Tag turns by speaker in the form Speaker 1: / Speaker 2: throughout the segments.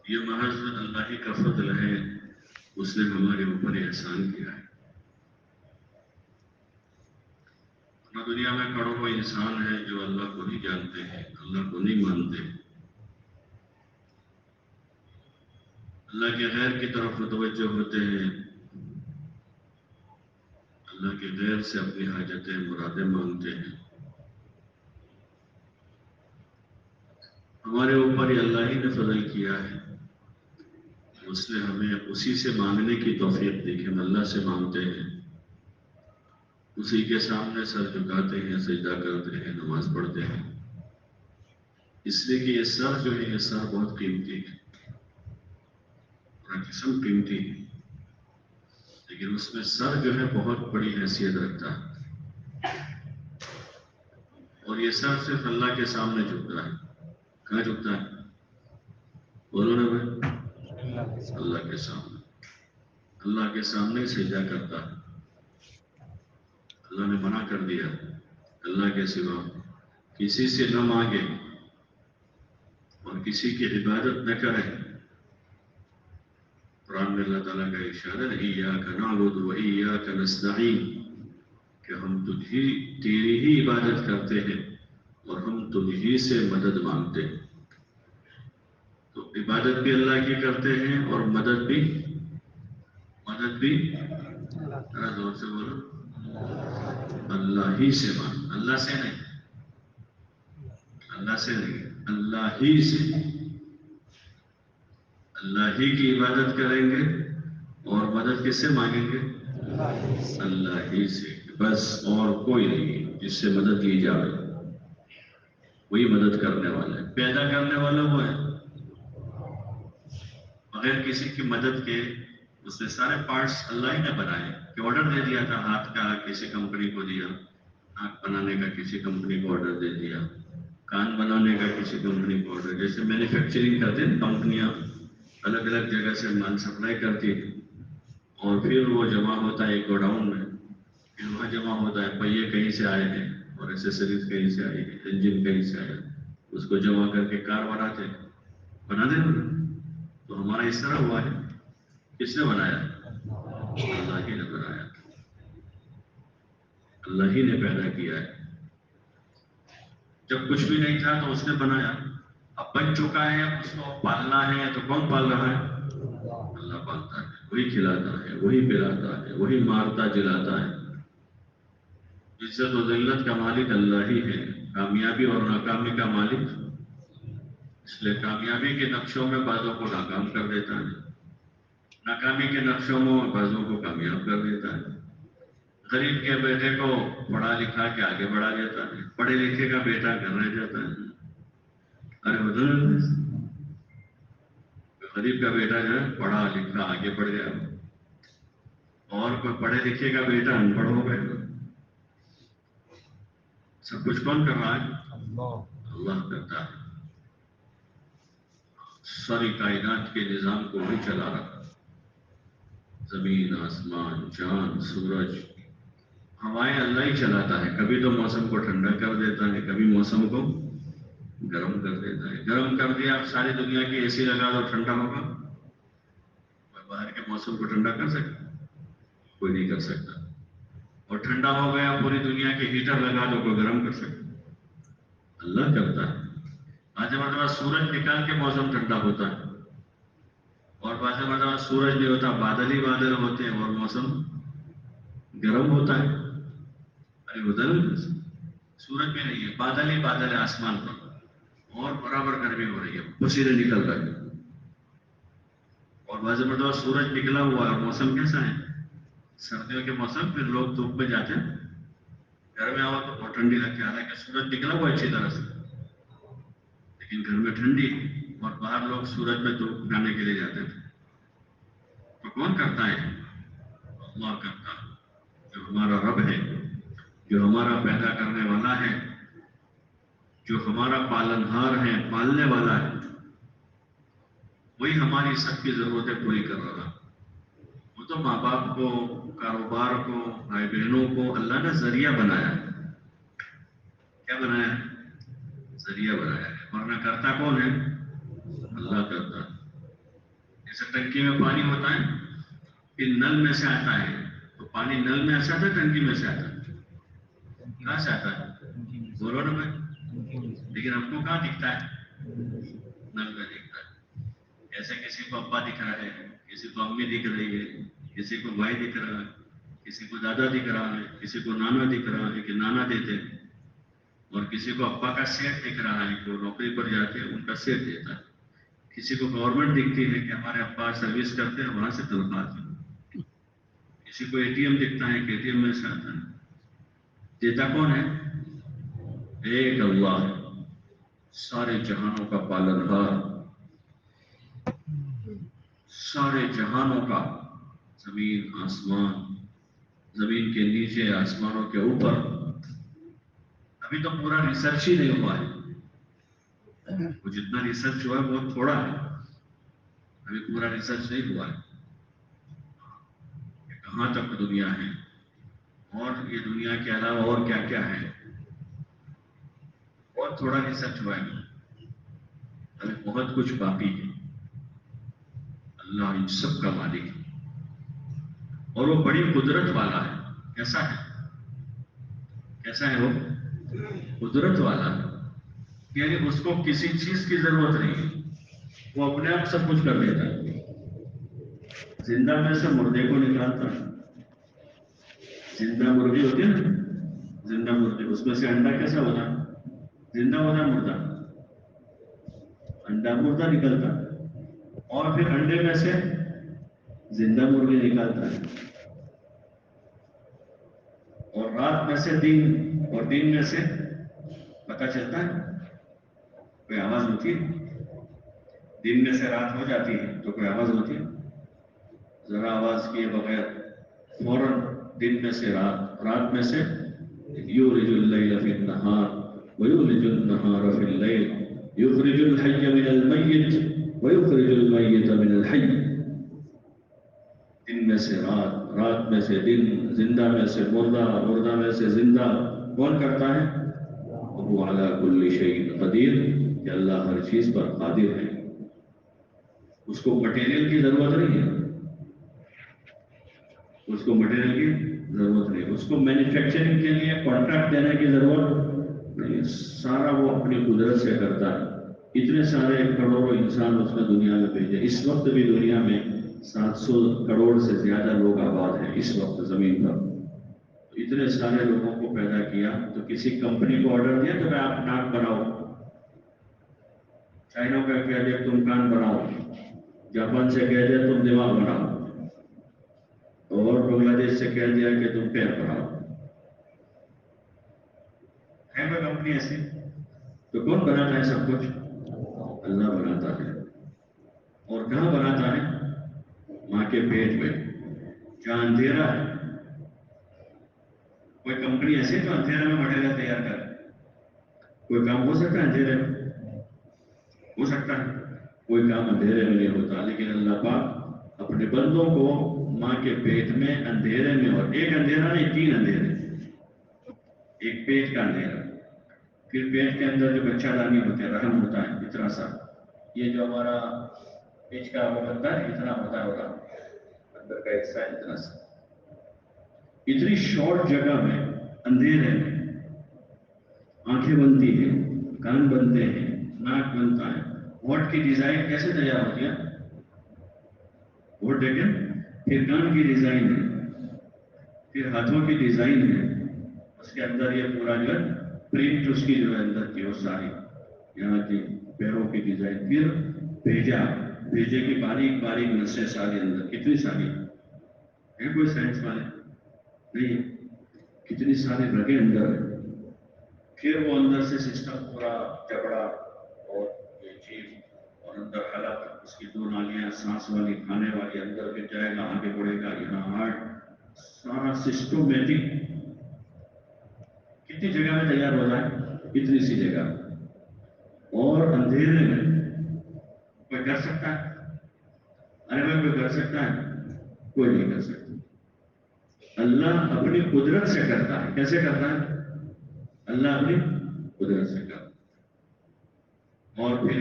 Speaker 1: یہ محض اللہ ہی کا فضل ہے، اس نے ہمارے اوپر احسان کیا ہے۔ ورنہ دنیا میں کروڑوں انسان ہیں جو اللہ کو نہیں جانتے ہیں، اللہ کو نہیں مانتے، اللہ کے غیر کی طرف متوجہ ہوتے ہیں، اللہ کے غیر سے اپنی حاجتیں مرادیں مانگتے ہیں۔ ہمارے اوپر یہ اللہ ہی نے فضل کیا ہے، اس نے ہمیں اسی سے مانگنے کی توفیق دی کہ ہم اللہ سے مانگتے ہیں، اسی کے سامنے سر جھکاتے ہیں، سجدہ کرتے ہیں، نماز پڑھتے ہیں، اس لیے کہ یہ سر جو ہے یہ سر بہت قیمتی ہے، پورا جسم قیمتی ہے، لیکن اس میں سر جو ہے بہت بڑی حیثیت رکھتا ہے، اور یہ سر صرف اللہ کے سامنے جھکتا ہے۔ کہاں جھکتا ہے؟ بولو نا بھائی، اللہ کے سامنے، اللہ کے سامنے سجدہ کرتا ہے۔ اللہ نے منع کر دیا اللہ کے سوا کسی سے نہ مانگے اور کسی کی عبادت نہ کرے۔ قرآن میں اللہ تعالیٰ کا ارشاد ہے ایاک نعبد و ایاک نستعین، کہ ہم تیری ہی عبادت کرتے ہیں اور ہم تجھی سے مدد مانگتے ہیں۔ تو عبادت بھی اللہ کی کرتے ہیں اور مدد بھی ذرا زور سے بولو، اللہ ہی سے مانگ، اللہ سے نہیں، اللہ سے نہیں، اللہ ہی سے، اللہ ہی کی عبادت کریں گے اور مدد کس سے مانگیں گے؟ اللہ ہی سے، بس اور کوئی نہیں جس سے مدد لی جائے، وہی مدد کرنے والا ہے، پیدا کرنے والا وہ ہے، بغیر کسی کی مدد کے۔ اس نے سارے پارٹس اللہ ہی نے بنائے، کہ آرڈر دے دیا تھا ہاتھ کا کسی کمپنی کو دیا، آنکھ بنانے کا کسی کمپنی کو آرڈر دے دیا، کان بنانے کا کسی کمپنی کو آرڈر، جیسے مینوفیکچرنگ کرتے ہیں کمپنیاں الگ الگ جگہ سے مال سپلائی کرتی ہے، اور پھر وہ جمع ہوتا ہے ایک گوڈاؤن میں، پھر وہاں جمع ہوتا ہے، پہیے کہیں سے آئے ہیں اور ایسیسریز کہیں سے آئی ہے، انجن کہیں سے آیا، اس کو جمع کر کے کار بنا دیں نا۔ تو ہمارا اس طرح ہوا ہے، کس نے بنایا؟ اللہ ہی نے بنایا، اللہ ہی نے پیدا کیا ہے۔ جب کچھ بھی نہیں تھا تو اس نے بنایا، اب بن چکا ہے، اب اس کو پالنا ہے، تو کون پال رہا ہے؟ اللہ پالتا ہے، وہی کھلاتا ہے، وہی پلاتا ہے، وہی مارتا جلاتا ہے۔ عزت و ذلت کا مالک اللہ ہی ہے، کامیابی اور ناکامی کا مالک، اس لیے کامیابی کے نقشوں میں بعضوں کو ناکام کر دیتا ہے، ناکامی کے نقشوں میں بعضوں کو کامیاب کر دیتا ہے۔ غریب کے بیٹے کو پڑھا لکھا کے آگے بڑھا دیتا ہے، پڑھے لکھے کا بیٹا گھر رہ جاتا ہے۔ ارے غریب کا بیٹا جو ہے پڑھا لکھا آگے بڑھ گیا، اور کوئی پڑھے لکھے کا بیٹا ان پڑھ ہو گیا۔ سب کچھ کون کر رہا ہے؟ اللہ کرتا ہے، ساری کائنات کے نظام کو وہی چلا رہا، زمین، آسمان، چاند، سورج، ہوائیں اللہ ہی چلاتا ہے، کبھی تو موسم کو ٹھنڈا کر دیتا ہے، کبھی موسم کو گرم کر دیتا ہے۔ گرم کر دیا، آپ ساری دنیا کی اے سی لگا دو، ٹھنڈا ہوگا؟ باہر کے موسم کو ٹھنڈا کر سکتا؟ کوئی نہیں کر سکتا۔ اور ٹھنڈا ہو گیا، پوری دنیا کے ہیٹر لگا دو، کوئی گرم کر سکتا؟ اللہ کرتا ہے۔ بعض مرتبہ سورج نکال کے موسم ٹھنڈا ہوتا ہے، اور بعض مرتبہ سورج نہیں ہوتا، بادل ہی بادل ہوتے ہیں اور موسم گرم ہوتا ہے۔ ارے ادھر سورج بھی نہیں ہے، بادل ہی بادل ہے آسمان پر، اور برابر گرمی ہو رہی ہے، پسینے نکل رہے ہیں۔ اور بعض مرتبہ سورج نکلا ہوا ہے اور موسم کیسا ہے؟ سردیوں کے موسم، پھر لوگ دھوپ میں جاتے ہیں، گھر میں آؤ تو بہت ٹھنڈی لگتی ہے، حالانکہ سورج نکلا ہوا اچھی طرح سے، لیکن گھر میں ٹھنڈی، اور باہر لوگ سورج میں دھوپ اٹھانے کے لیے جاتے تھے۔ تو کون کرتا ہے؟ اللہ کرتا ہے، جو ہمارا رب ہے، جو ہمارا پیدا کرنے والا ہے، جو ہمارا پالنہار ہے، پالنے والا ہے، وہی ہماری سب کی ضرورتیں پوری کر رہا۔ وہ تو ماں باپ کو، کاروبار کو، بھائی بہنوں کو اللہ نے ذریعہ بنایا ہے۔ کیا بنایا ہے؟ ذریعہ بنایا ہے، ورنہ کرتا کون ہے؟ اللہ کرتا ہے۔ جیسے ٹنکی میں پانی ہوتا ہے پھر نل میں سے آتا ہے، تو پانی نل میں سے آتا ہے ٹنکی میں سے آتا ہے؟ کہاں سے آتا ہے؟ بولو نا بھائی، لیکن ہم کو کہاں دکھتا ہے؟ نل میں دکھتا ہے۔ ایسے کسی کو ابا دکھ رہا ہے، کسی کو امی دکھ رہی ہے، کسی کو بھائی دکھ رہا ہے، کسی کو دادا دکھ رہا ہے، کسی کو نانا دکھ رہا ہے کہ نانا دیتے ہیں، اور کسی کو ابا کا سیٹ دکھ رہا ہے کہ وہ نوکری پر جاتے ہیں ان کا سیٹ دیتا ہے، کسی کو گورنمنٹ دکھتی ہے کہ ہمارے ابا سروس کرتے ہیں وہاں سے تنخواہ آتی ہے، کسی کو اے ٹی ایم دکھتا ہے کہ اے ٹی ایم میں سے آتا ہے۔ دیتا کون ہے؟ ایک اللہ، سارے جہانوں کا پالنہار، سارے جہانوں کا، زمین آسمان، زمین کے نیچے آسمانوں کے اوپر۔ ابھی تو پورا ریسرچ ہی نہیں ہوا ہے، وہ جتنا ریسرچ ہوا ہے بہت تھوڑا ہے، ابھی پورا ریسرچ نہیں ہوا ہے کہ کہاں تک دنیا ہے اور یہ دنیا کے علاوہ اور کیا کیا ہے، بہت تھوڑا ریسرچ ہوا ہے، ابھی بہت کچھ باقی ہے۔ اللہ ان سب کا مالک ہے اور وہ بڑی قدرت والا ہے۔ کیسا ہے؟ کیسا ہے وہ؟ قدرت والا ہے، یعنی اس کو کسی چیز کی ضرورت نہیں ہے، وہ اپنے آپ سب کچھ کر دیتا ہے۔ زندہ میں سے مردے کو نکالتا ہے، زندہ مرغی ہوتی ہے نا، زندہ مرغی، اس میں سے انڈا کیسا ہوتا ہے؟ زندہ ہوتا ہے مردہ؟ انڈا مردہ نکلتا ہے، اور پھر انڈے میں سے زندہ مرغی نکالتا ہے، اور رات میں سے دن، اور دن میں سے پتہ چلتا ہے، کوئی آواز ہوتی ہے؟ دن میں سے رات ہو جاتی ہے تو کوئی آواز ہوتی ہے؟ ذرا آواز کیے بغیر فوراً دن میں سے رات، رات میں سے یولج اللیل فی النہار ویولج النہار فی اللیل یخرج الحی من المیت ویخرج المیت من الحی۔ دن میں سے رات، رات میں سے دن، زندہ میں سے مردہ، مردہ میں سے زندہ، کون کرتا ہے؟ وہ علی کل شیء قدیر، کہ اللہ ہر چیز پر قادر ہے، اس کو مٹیریل کی ضرورت نہیں ہے، اس کو مٹیریل کی ضرورت نہیں، اس کو مینوفیکچرنگ کے لیے کانٹریکٹ دینے کی ضرورت نہیں، سارا وہ اپنی قدرت سے کرتا ہے۔ اتنے سارے کروڑوں انسان اس نے دنیا میں بھیجے، اس وقت بھی دنیا میں 700 کروڑ سے زیادہ لوگ آباد ہیں اس وقت زمین پر، اتنے سارے لوگوں کو پیدا کیا، تو کسی کمپنی کو آرڈر دیا کہ بھائی آپ ناک بناؤ، چائنا کا کہہ دیا تم کان بناؤ، جاپان سے کہہ دیا تم دماغ بناؤ، اور بنگلہ دیش سے کہہ دیا کہ تم پیر بناؤ، ہے کوئی کمپنی ایسی؟ تو کون بناتا ہے سب کچھ؟ اللہ بناتا ہے، اور کہاں بناتا ہے؟ ماں کے پیٹ میں، جہاں اندھیرا ہے۔ کوئی کمپنی ایسی جو اندھیرے میں مٹیریل تیار کرے؟ کوئی کام ہو سکتا ہے اندھیرے میں؟ ہو سکتا ہے؟ کوئی کام اندھیرے میں نہیں ہوتا، لیکن اللہ پاک اپنے بندوں کو ماں کے پیٹ میں اندھیرے میں، اور ایک اندھیرا نہیں، 3 اندھیرے، ایک پیٹ کا اندھیرا، پھر پیٹ کے اندر جو بچہ دانی ہوتے ہیں، رحم ہوتا ہے اتنا سا، یہ جو ہمارا پیٹ کا وہ ہوتا ہے اتنا ہوتا ہوگا، اندر کا حصہ اتنا سا، اتنی شارٹ جگہ میں اندھیرے میں آنکھیں بنتی ہیں، کان بنتے ہیں، ناک بنتا ہے، ہونٹ کی ڈیزائن کیسے تیار ہوتی ہے؟ ہونٹ دیکھیں، پھر کان کی ڈیزائن ہے، پھر ہاتھوں کی ڈیزائن ہے، اس کے اندر یہ پورا جو ہے پرنٹ اس کی جو ہے اندر کی وہ ساری، یہاں کی پیروں کی ڈیزائن، پھر بھیجا، بھیجے کی باریک باریک نسیں ساری اندر، کتنی ساری ہے؟ کوئی سائنس والے نہیں، کتنی ساری رگیں اندر ہے، پھر وہ اندر سے سسٹم پورا جبڑا اور یہ چیز، اور اندر حلق، اس کی 2 نالیاں، سانس والی، کھانے والی، اندر پھر جائے گا، آگے بڑھے گا، یہاں ہارٹ، سارا سسٹمیٹک کتنی جگہ میں تیار ہو جائے؟ اتنی سی جگہ، اور اندھیرے میں کوئی کر سکتا ہے؟ ارے میں کوئی کر سکتا ہے؟ کوئی نہیں کر سکتا، اللہ اپنی قدرت سے کرتا ہے۔ کیسے کرتا ہے؟ اللہ اپنی قدرت سے کرتا ہے، اور پھر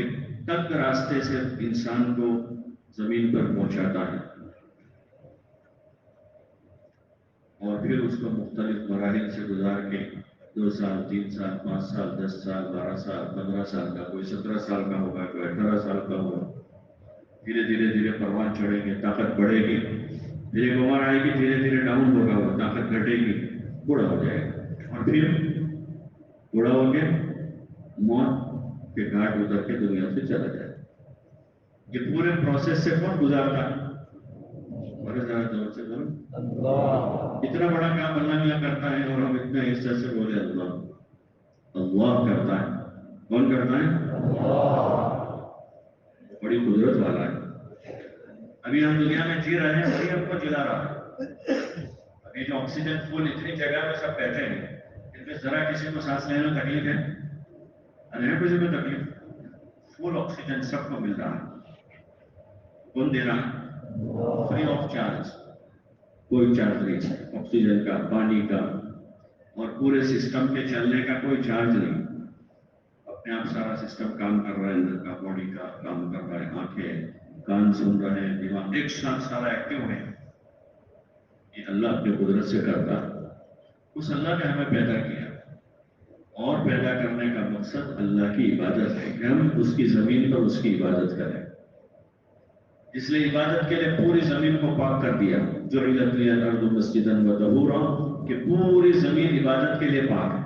Speaker 1: تک راستے سے انسان کو زمین پر پہنچاتا ہے اور پھر اس کو مختلف مراحل سے گزار کے 2 سال 3 سال 5 سال 10 سال 12 سال 15 سال کا، کوئی 17 سال کا ہوگا، کوئی 18 سال کا ہوگا، دھیرے دھیرے دھیرے پروان چڑھیں گے، طاقت بڑھے گی، پھر ایک عمر آئے گی، دھیرے دھیرے ڈاؤن ہوگا، وہ طاقت گھٹے گی، بوڑھا ہو جائے گا، اور پھر بوڑھا ہو کے موت کے گھاٹ اتر کے دنیا سے چلا جائے. یہ پورے پروسیس سے کون گزارتا ہے؟ بڑے زیادہ دور سے بولو اللہ. اتنا بڑا کام اللہ میاں کرتا ہے اور ہم اتنے حصے سے بولے اللہ. اللہ کرتا ہے. کون کرتا ہے؟ اللہ. بڑی قدرت والا ہے. ابھی ہم دنیا میں جی رہے ہیں، وہی ہم کو جلا رہا ہے. ابھی جو آکسیجن فل اتنی جگہ میں سب کہتے ہیں، ان میں ذرا کسی کو سانس لینے میں تکلیف ہے؟ ارے کسی کو تکلیف؟ فل آکسیجن سب کو مل رہا ہے. کون دے رہا ہے؟ Free of charge. کوئی چارج نہیں آکسیجن کا، پانی کا اور پورے سسٹم کے چلنے کا کوئی چارج نہیں. اپنے آپ سارا سسٹم کام کر رہا ہے، اندر کا باڈی کا کام کر رہا ہے، آنکھیں کان سن رہے ہیں، دماغ ایک ساتھ سارا ایکٹیو ہے. یہ اللہ اپنی قدرت سے کرتا. اس اللہ نے ہمیں پیدا کیا اور پیدا کرنے کا مقصد اللہ کی عبادت ہے کہ ہم اس کی زمین پر اس کی عبادت کریں. اس لیے عبادت کے لیے پوری زمین کو پاک کر دیا. جو الارض مسجدا وطہورا، کہ پوری زمین عبادت کے لیے پاک ہے.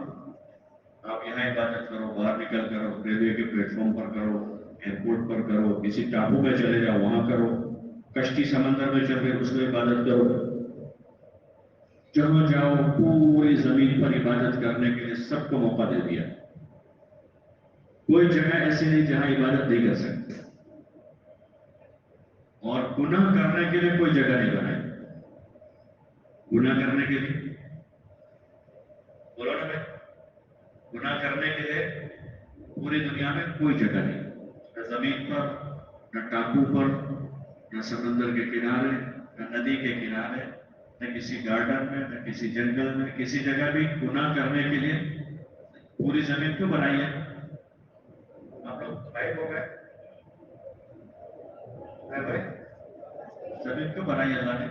Speaker 1: آپ یہاں عبادت کرو، باہر نکل کرو، ریلوے کے پلیٹ فارم پر کرو، ایئرپورٹ پر کرو، کسی ٹاپو میں چلے جاؤ وہاں کرو، کشتی سمندر میں چل کے اس میں عبادت کرو. جہاں جاؤ پوری زمین پر عبادت کرنے کے لیے سب کو موقع دے دیا. کوئی جگہ ایسی نہیں جہاں عبادت نہیں کر سکتے. اور گناہ کرنے کے لیے کوئی جگہ نہیں بنائی. گناہ کرنے کے لیے بولو نا بھائی، گناہ کرنے کے لیے پوری دنیا میں کوئی جگہ نہیں. نہ زمین پر، نہ ٹاپو پر، نہ سمندر کے کنارے، نہ ندی کے کنارے، نہ کسی گارڈن میں، نہ کسی جنگل میں، کسی جگہ بھی گناہ کرنے کے لیے. پوری زمین کیوں بنائی ہے؟ آپ لوگ غائب ہو گئے بھائی. زمین کیوں بنائی اللہ نے؟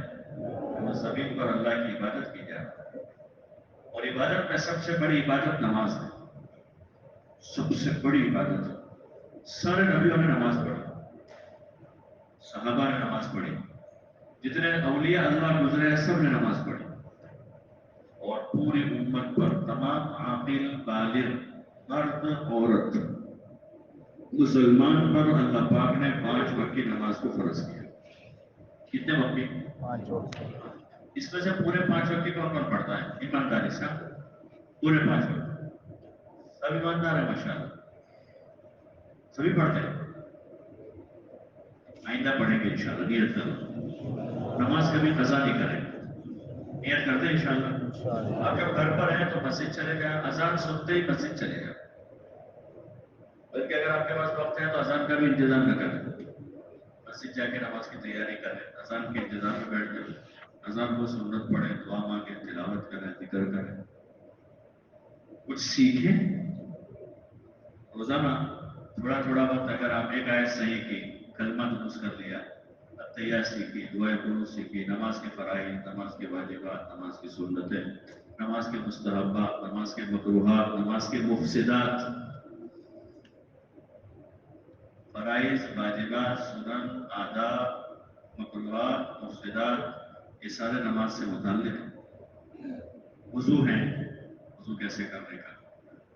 Speaker 1: وہ زمین پر اللہ کی عبادت کی جائے. اور عبادت میں سب سے بڑی عبادت نماز ہے. سب سے بڑی عبادت ہے. سارے نبیوں نے نماز پڑھی، صحابہ نے نماز پڑھی، جتنے اولیاء اللہ گزرے ہیں سب نے نماز پڑھی. اور پوری امت پر تمام عاقل بالغ مرد عورت مسلمان پر اللہ پاک نے 5 وقت کی نماز کو فرض کیا. کتنے وقت کی؟ 5 وقت. اس میں سے پورے 5 وقت کی کون کون پڑھتا ہے ایمانداری سے؟ پورے 5 وقت سب ایماندار ہے ماشاءاللہ، سبھی پڑھتے ہیں. آئندہ پڑھیں گے انشاءاللہ. نیت کرو نماز کبھی قضا نہیں کریں. نیت کرتے ہیں انشاءاللہ. آپ جب گھر پر ہیں تو مسجد چلے جائیں، اذان سنتے ہی مسجد چلے جائیں. بلکہ اگر آپ کے پاس وقت ہے تو اذان کا بھی انتظام نہ کریں، مسجد جا کے نماز کی تیاری کریں، اذان کے انتظام میں بیٹھ جائیں، اذان کو سنت پڑھیں، دعا مانگیں، تلاوت کریں، ذکر کریں، کچھ سیکھیں. روزانہ تھوڑا تھوڑا وقت اگر آپ ایک آیت صحیح کی، کلمہ درست کر لیا، تحیہ سیکھی، دعائے قنوت سیکھی، نماز کے فرائض، نماز کے واجبات، نماز کی سنتیں، نماز کے مستحبات، نماز کے مکروہات، نماز کے مفسدات، فرائض، واجبات، سنن، آداب، مکروہات، مفسدات، یہ سارے نماز سے متعلق ہیں. وضو ہے، وضو کیسے کرنے کا،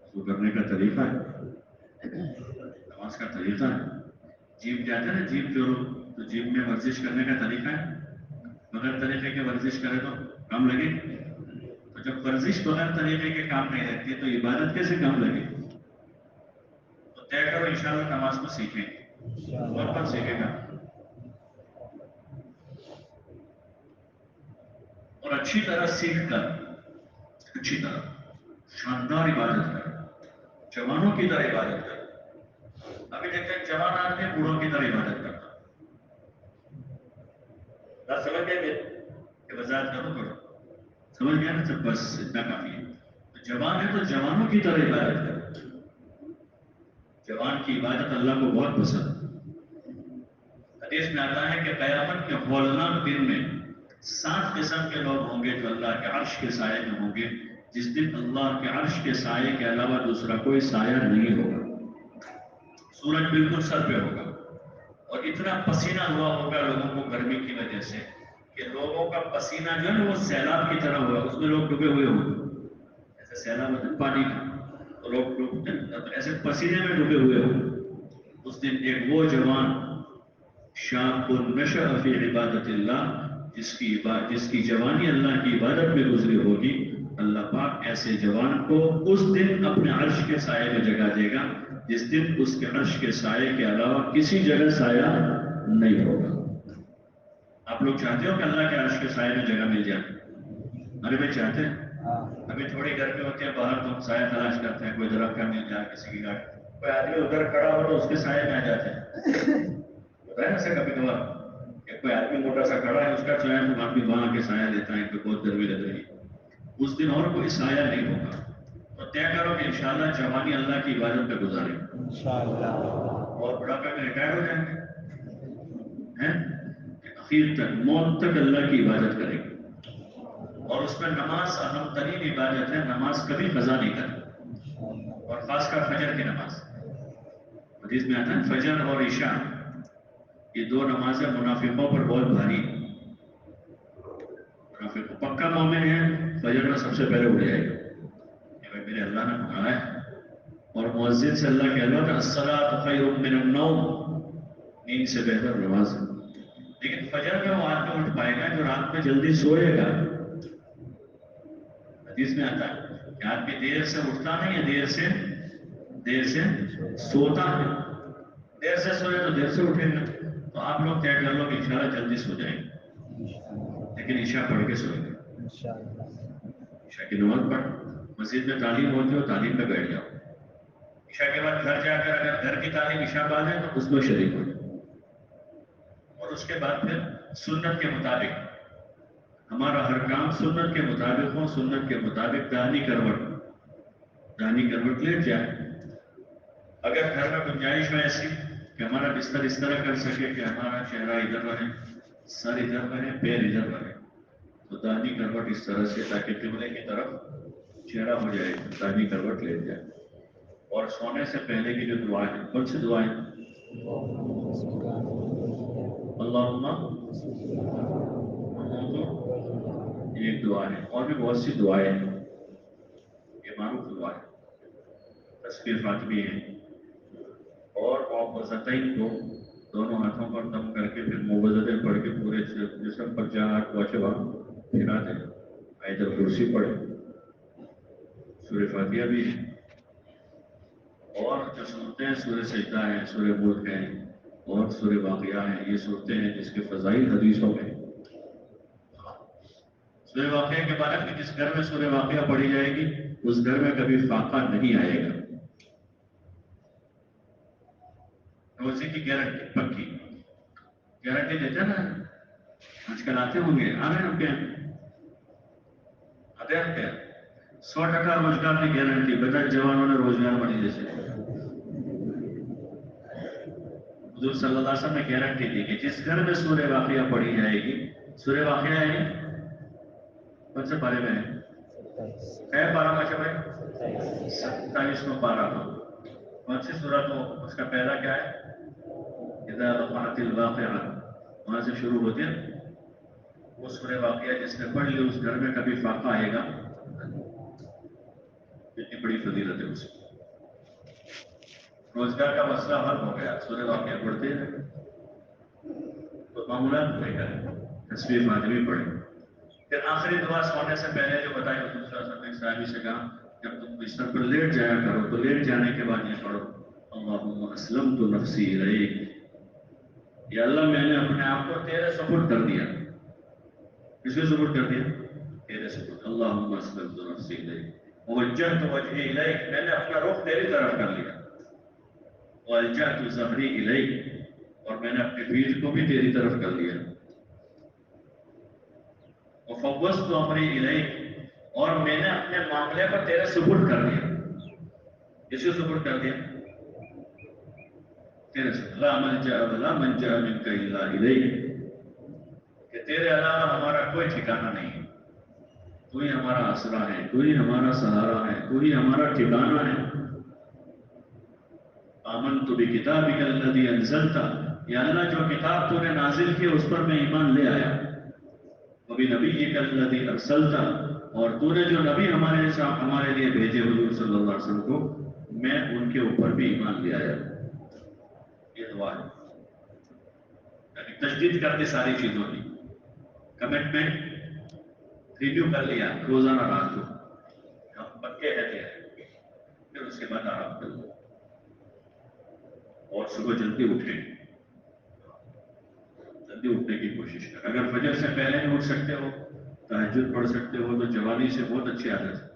Speaker 1: وضو کرنے کا طریقہ ہے، نماز کا طریقہ ہے. جیم جاتے ہیں نا، جیم تو جیم میں ورزش کرنے کا طریقہ ہے. بغیر طریقے کے ورزش کرے تو کام لگے. تو جب ورزش بغیر طریقے کے کام نہیں لگتی تو عبادت کیسے کام لگے؟ تو طے کرو انشاءاللہ نماز کو سیکھیں. کون سیکھے گا؟ اور اچھی طرح سیکھ کر، اچھی طرح شاندار عبادت کر، جوانوں کی طرح عبادت کر. ابھی دیکھتے ہیں جوان آدمی بوڑھوں کی طرح عبادت کرتا. سمجھ گئے کہ وضاحت کرو کرو، سمجھ گیا نا؟ جب بس اتنا کافی ہے. تو جوان ہے تو جوانوں کی طرح عبادت کرو. جوان کی عبادت اللہ کو بہت پسند ہے. حدیث میں آتا ہے کہ قیامت کے ہولناک دن میں 7 قسم کے لوگ ہوں گے جو اللہ کے عرش کے سائے میں ہوں گے، جس دن اللہ کے عرش کے سائے کے علاوہ دوسرا کوئی سایہ نہیں ہوگا. سورج بالکل سر پہ ہوگا اور اتنا پسینہ ہوا ہوگا لوگوں کو گرمی کی وجہ سے کہ لوگوں کا پسینہ جو ہے نا وہ سیلاب کی طرح ہوگا، اس میں لوگ ڈوبے ہوئے ہوں گے. ایسے سیلاب ہوتا ہے پانی کا تو لوگ ڈوبتے ہیں، ایسے پسینے میں ڈوبے ہوئے ہوں. اس دن ایک وہ جوان شاب نشأ فی عبادت اللہ، جس کی جوانی اللہ کی عبادت میں گزری ہوگی، اللہ پاک ایسے جوان کو اس دن اپنے عرش کے سائے میں جگہ دے گا جس دن اس کے عرش کے سائے کے علاوہ کسی جگہ سایہ نہیں ہوگا. آپ لوگ چاہتے ہو کہ اللہ کے عرش کے سائے میں جگہ مل جائے؟ ارے بھائی چاہتے ہیں. ابھی تھوڑی گرمی ہوتی ہے باہر تو ہم سایہ تلاش کرتے ہیں، کوئی درخت کا مل جائے، کسی کی گاڑی، کوئی آدمی ادھر کھڑا ہو تو اس کے سائے میں آ جاتے ہیں. ہوتا ہے ایسا کبھی کبھار کہ کوئی آدمی موٹا سا کھڑا ہے، اس کا سایہ تو آدمی وہاں کے سایہ لیتا ہے کہ بہت گرمی لگ رہی ہے. اس دن اور کوئی سایہ نہیں ہوگا. تو طے کرو کہ انشاءاللہ جوانی اللہ کی عبادت پہ گزاریں اور بڑھاپے میں ریٹائر ہو جائیں گے، اخیر تک موت تک اللہ کی عبادت کریں گے. اور اس میں نماز اہم ترین عبادت ہے، نماز کبھی قضا نہیں کرتی، اور خاص کر فجر کی نماز. حدیث میں آتا ہے فجر اور عشاء یہ 2 نمازیں منافقوں پر بہت بھاری. منافق پکا مومن ہے فجر میں سب سے پہلے اٹھ جائے گا کہ بھائی میرے اللہ نے پکڑا ہے، اور مؤذن سے اللہ کہہ لو کہ الصلاۃ خیر من النوم، نیند سے بہتر نماز ہے. لیکن فجر میں وہ آدمی اٹھ پائے گا جو رات میں جلدی سوئے گا. حدیث میں آتا ہے کہ آدمی دیر سے اٹھتا نہیں ہے، دیر سے سوتا ہے. دیر سے سوئے تو دیر سے اٹھیں گے. تو آپ لوگ طے کر لو کہ انشاءاللہ جلدی سو جائیں گے، لیکن عشاء پڑھ کے سوئیں گے. عشاء کی نماز پڑھ، مسجد میں تعلیم ہوتی ہو تعلیم پہ بیٹھ جاؤ. عشاء کے بعد گھر جا کر اگر گھر کی تعلیم عشاء بعد ہے تو اس میں شریک ہو جائے. اور اس کے بعد پھر سنت کے مطابق ہمارا ہر کام سنت کے مطابق ہو. سنت کے مطابق داہنی کروٹ لیٹ جائے. اگر گھر میں گنجائش ہو ایسی کہ ہمارا بستر اس طرح کر سکے کہ ہمارا چہرہ ادھر رہے، سر ادھر رہے، پیر ادھر رہے، تو داہنی کروٹ اس طرح سے تاکہ قبلے کی طرف چہرہ ہو جائے، داہنی کروٹ لیٹ جائے. اور سونے سے پہلے کی جو دعا ہے، کون سی دعا ہے؟ اللہم یہ ایک دعا ہے، اور بھی بہت سی دعائیں ہیں، یہ معروف دعا ہے. تسبیح فاطمی ہے، اور موعظتین کو دونوں ہاتھوں پر دم کر کے پھر موعظتیں پڑھ کے پورے جسم پر 4 کوچے پھرا دیں. آیت الکرسی پڑھے، سورہ فاتحہ بھی ہے، اور جو سورتیں ہیں سورہ سجدہ ہے، سورہ ملک ہے، اور سورہ واقعہ ہے. یہ صورتیں ہیں جس کے فضائل حدیثوں میں. سورہ واقعہ کے بارے میں جس گھر میں سورہ واقعہ پڑھی جائے گی اس گھر میں کبھی فاقہ نہیں آئے گا. روزے کی گارنٹی، پکی گارنٹی دیتے ہیں نا. آج کل آتے ہوں گے، آ رہے ہیں کیا آتے ہیں کیا 100% روزگار کی گارنٹی. بتا جوانوں نے روزگار بڑی جیسے حضور صلی اللہ علیہ وسلم نے گارنٹی دی کہ جس گھر میں سورہ واقعہ پڑھی جائے گی، سورہ واقعہ ہے کون سے پارے میں ہے پارا ماشا بھائی 27واں پارا. کون سی سورت ہو، اس کا پہلا کیا ہے؟ اذا وقعت الواقعہ، وہاں سے شروع ہوتے ہیں. وہ سورہ واقعہ جس نے پڑھ لی اس گھر میں کبھی فاقہ آئے گا. اتنی بڑی فضیلت ہے اس کی. روزگار کا مسئلہ حل ہو گیا، سورہ واقعہ پڑھتے ہیں تو معمولات پورے کریں، تسبیح فاطمی پڑھیں. پھر آخری دعا سونے سے پہلے جو بتائی حضور صلی اللہ علیہ وسلم نے صحابی سے کہا جب تم بستر پر لیٹ جایا کرو تو لیٹ جانے کے بعد یہ پڑھو اللہم اسلمت نفسی الیک، یا اللہ میں نے اپنے آپ کو تیرے سپرد کر دیا. کس کے سپرد کر دیا؟ تیرے سپرد. اللہم اسلمت نفسی الیک ووجہت وجہی الیک، میں نے اپنا رخ تیری طرف کر لیا. والجأت ظہری الیک، اور میں نے اپنے پیٹھ کو بھی تیری طرف کر لیا. وفوضت امری الیک، اور میں نے اپنے معاملے پر تیرے سپرد کر دیا. کس کو سپرد کر دیا؟ تیرے سے لا ملجا ولا منجا منک الا الیک، کہ تیرے علاوہ ہمارا کوئی ٹھکانہ نہیں ہے، تو ہی ہمارا آسرا ہے، تو ہی ہمارا سہارا ہے، تو ہی ہمارا ٹھکانہ ہے۔ آمنت بکتابک الذی انزلت، یا اللہ جو کتاب تو نے نازل کی اس پر میں ایمان لے آیا، وبنبیک الذی ارسلت، اور تو نے جو نبی ہمارے لیے بھیجے حضور صلی اللہ علیہ وسلم کو، میں ان کے اوپر بھی ایمان لے آیا۔ یہ دعا ہے، یعنی تجدید کر دی ساری چیزوں کی، کمٹمنٹ ریویو کر لیا روزانہ رات کو، ہم پکے ہیں تیرے، پھر اس کے بعد آرام کر لو اور صبح جلدی اٹھیں، جلدی اٹھنے کی کوشش کر۔ اگر فجر سے پہلے نہیں اٹھ سکتے ہو، تہجد پڑھ سکتے ہو تو جوانی سے بہت اچھی عادت ہے،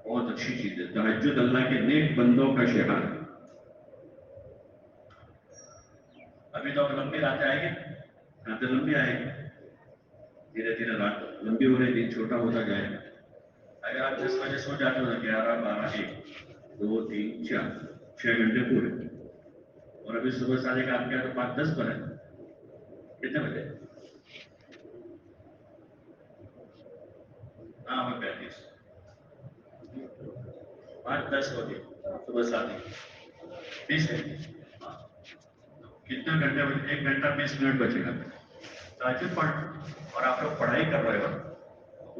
Speaker 1: بہت اچھی چیز ہے۔ تہجد اللہ کے نیک بندوں کا شعار ہے۔ ابھی تو لمبی راتیں آئے گی، راتیں لمبی آئے گی، دھیرے دھیرے رات لمبی ہو رہی، دن چھوٹا ہوتا جائے گا۔ اگر آپ 10 بجے سو جاتے ہو 11 12 1 2 3 4 6 گھنٹے پورے، اور ابھی صبح سارے کام کیا تو 5 10 پر ہے، کتنے بجے؟ ہاں ہمیں 35 5 10 ہو گئے، صبح 7 20 ہے، کتنے گھنٹے بچے؟ 1 گھنٹہ 20 منٹ بچے گا۔ تہجد پڑھ، اور آپ لوگ پڑھائی کر رہے ہو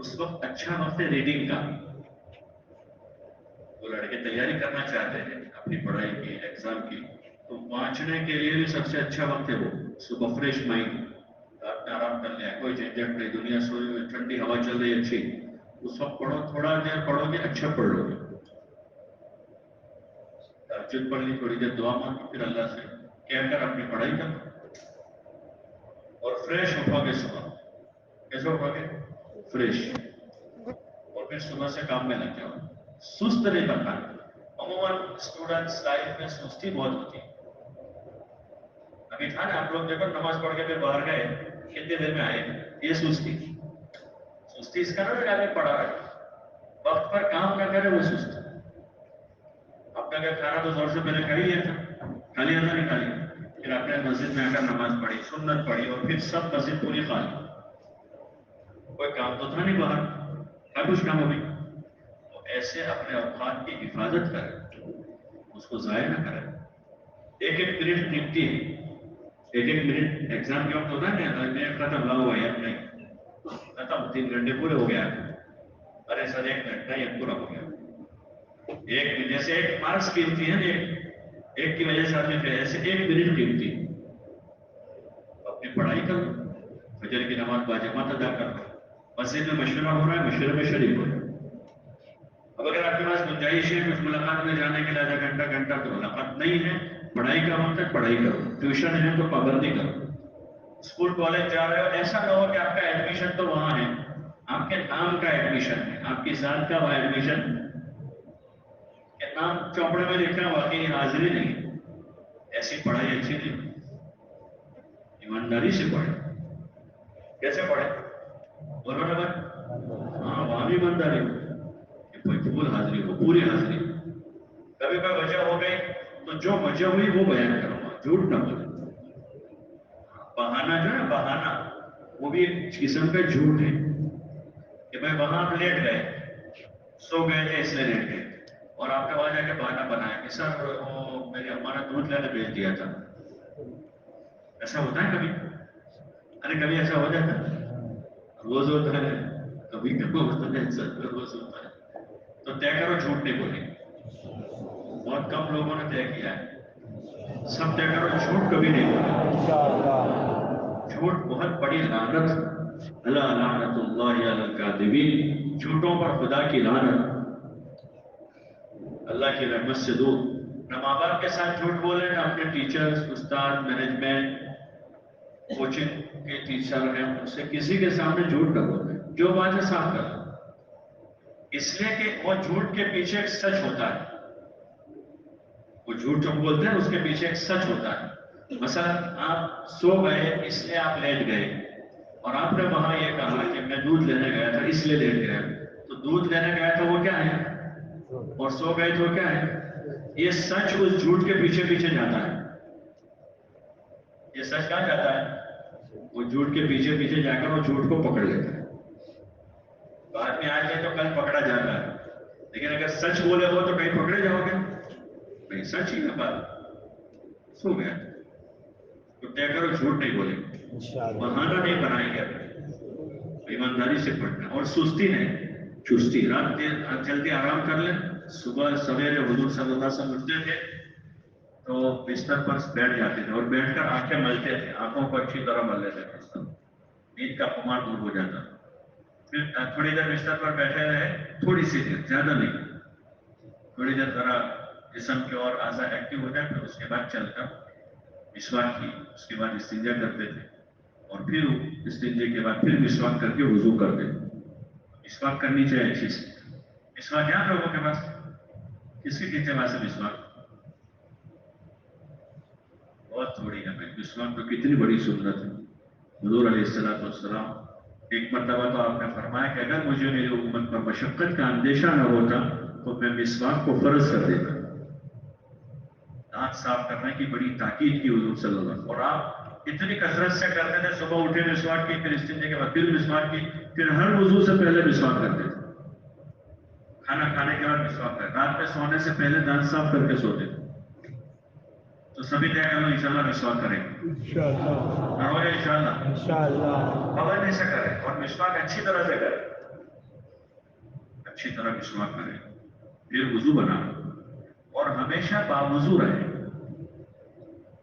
Speaker 1: اس وقت اچھا وقت ہے ریڈنگ کا۔ وہ لڑکے تیاری کرنا چاہتے ہیں اپنی پڑھائی کی، ایگزام کی، تو پہنچنے کے لیے بھی سب سے اچھا وقت ہے وہ صبح، فریش مائنڈ، رات میں آرام کر لیا، کوئی جھنجھٹ نہیں، دنیا سوئی ہوئی، ٹھنڈی ہوا چل رہی ہے اچھی، اس وقت پڑھو، تھوڑا دیر پڑھو گے اچھا پڑھ لو گے۔ تہجد پڑھ لی، تھوڑی دیر دعا مانگو، پھر اللہ سے کہہ کر اپنی پڑھائی کرو، اور فریش اٹھو گے صبح۔ کیسے اٹھو گے؟ فریش، اور پھر صبح سے کام میں لگ جاؤ، سست نہیں بننا۔ عموماً اسٹوڈنٹس لائف میں سستی بہت ہوتی ہے۔ ابھی تھا نا، آپ لوگ دیکھو نماز پڑھ کے پھر باہر گئے، کتنے دیر میں آئے، یہ سستی۔ سستی اس کا نہ کہ آدمی پڑھا رہے، وقت پر کام نہ کرے وہ سست۔ آپ نے کھانا تو زور سے پہلے کھا ہی لیا تھا، کھا لیا تھا نہیں کھا لیا، پھر آپ نے مسجد میں آ کر نماز پڑھی، سنت پڑھی، اور پھر سب مسجد پوری خالی، کوئی کام تو تھا نہیں باہر، تھا کچھ کام ابھی؟ تو ایسے اپنے اوقات کی حفاظت کریں، اس کو ضائع نہ کریں۔ ایک ایک منٹ قیمتی ہے، ایک ایک منٹ ایگزام کے وقت ہوتا ہے نا، منٹ ختم ہوا ہوا ہے نہیں ختم، 3 گھنٹے پورے ہو گیا، ارے سر 1 گھنٹہ یہ پورا ہو گیا، ایک منٹ جیسے ایک مارکس قیمتی ہے، ایک کی وجہ سے آدمی پھر ایسے 1 منٹ قیمتی، اپنی پڑھائی کرو، فجر کی نماز باجماعت ادا کرو، مسجد میں مشورہ ہو رہا ہے، مشورے میں شریک ہو۔ اب اگر آپ کے پاس گنجائش ہے کچھ ملاقات میں جانے کے لیے آدھا گھنٹہ گھنٹہ، تو ملاقات نہیں ہے، پڑھائی کا وقت ہے، پڑھائی کرو، ٹیوشن ہے تو پابندی کرو، اسکول کالج جا رہے ہو، ایسا نہ ہو کہ آپ کا ایڈمیشن تو وہاں ہے، آپ کے نام کا ایڈمیشن ہے، آپ کی ذات کا وہاں ایڈمیشن کہ نام چوپڑے میں لکھا واقعی حاضری نہیں، ایسی پڑھائی اچھی نہیں، ایمانداری سے پڑھے۔ کیسے پڑھے؟ بولو نا بھائی، ہاں وہاں بھی ایمانداری ہو، فل حاضری ہو، پوری حاضری۔ کبھی کوئی وجہ ہو گئی تو جو وجہ ہوئی وہ بیان کرو، جھوٹ نہ بولے۔ بہانہ جو ہے نا، بہانہ وہ بھی ایک قسم کا جھوٹ ہے، کہ بھائی وہاں آپ لیٹ گئے، سو گئے تھے اس لیے لیٹ گئے، اور آپ نے وہاں جا کے بہانہ بنایا کہ سر وہ میری اما نے دودھ لینے بھیج دیا تھا۔ ایسا ہوتا ہے کبھی؟ ارے کبھی ایسا ہو جاتا ہے؟ روز ہوتا ہے، کبھی کبھی ہوتا ہے، سر روز ہوتا ہے۔ تو طے کرو جھوٹ نہیں بولے، بہت کم لوگوں نے طے کیا ہے، سب طے کرو جھوٹ کبھی نہیں بولے۔ جھوٹ بہت بڑی لعنت، الا لعنت اللہ علی الکاذبین، جھوٹوں پر خدا کی لعنت، اللہ کی رحمت سے دور۔ نہ ماں باپ کے ساتھ جھوٹ بولے، نہ اپنے ٹیچرز، استاد، مینجمنٹ، کوچنگ کے ٹیچر ہیں ان سے کسی کے سامنے جھوٹ نہ بولے، جو بات ہے صاف کر دو، اس لیے کہ وہ جھوٹ کے پیچھے ایک سچ ہوتا ہے، وہ جھوٹ جو بولتے ہیں اس کے پیچھے ایک سچ ہوتا ہے۔ مثلا آپ سو گئے اس لیے آپ لیٹ گئے، اور آپ نے وہاں یہ کہا کہ میں دودھ لینے گیا تھا اس لیے لیٹ گیا، تو دودھ لینے گیا تھا وہ کیا ہے، اور سو گئے تو کیا ہے، ये सच उस झूठ के पीछे पीछे जाता है। ये सच कहाँ जाता है? वो झूठ के पीछे पीछे जाकर वो झूठ को पकड़ लेता है। बाद में आज है तो कल पकड़ा जाता है, लेकिन अगर सच बोले हो तो कहीं पकड़े जाओगे नहीं। सच ही ना बात, सो गया तो तय करो, झूठ नहीं बोलेंगे, बहाना नहीं बनाएंगे, ईमानदारी से पढ़ना। और सुस्ती नहीं, चुस्ती। रात जल्दी आराम कर ले, सुबह सवेरे हुजूर सल्लल्लाहु अलैहि वसल्लम उठते थे तो बिस्तर पर बैठ जाते थे और बैठकर आंखें मलते थे, आंखों को अच्छी तरह मल लेते थे, नींद का खुमार दूर हो जाता। फिर थोड़ी देर बिस्तर पर बैठे रहे, थोड़ी सी देर, ज्यादा नहीं, थोड़ी देर जरा जिस्म के और आज़ा एक्टिव हो जाए, फिर उसके बाद चलकर मिसवाक की, उसके बाद इस्तिंजा करते थे और फिर इस्तिंजे के बाद फिर मिसवाक करके वुजू करते। मिसवाक करनी चाहिए अच्छी से। मिसवाक है आप लोगों के पास? किसके कितने पास है मिसवाक? बहुत थोड़ी है। मिसवाक तो कितनी बड़ी सुन्नत है। हुजूर अलैहिस्सलातु वस्सलाम एक मर्तबा तो आपने फरमाया कि अगर मुझे मेरी उम्मत पर मशक्कत का अंदेशा न होता तो मैं मिसवाक को फर्ज कर देता। दांत साफ करने की बड़ी ताकीद की हुजूर सल्लल्लाहु अलैहि वसल्लम, और आप इतनी कसरत से करते थे, सुबह उठे मिसवाक की, फिर इस्तिंजे के बाद फिर मिसवाक की, फिर हर वुजू से पहले मिसवाक करते थे, खाना खाने के बाद मिसवाक करते, रात में सोने से पहले दांत साफ करके सोते थे। तो सभी तय कर लो इंशाल्लाह मिसवाक करेंगे, इंशाल्लाह, इंशाल्लाह, पाबंदी से करें और मिसवाक अच्छी तरह से करें, अच्छी तरह मिसवाक करें, फिर वुजू बना और हमेशा बावुजू रहे।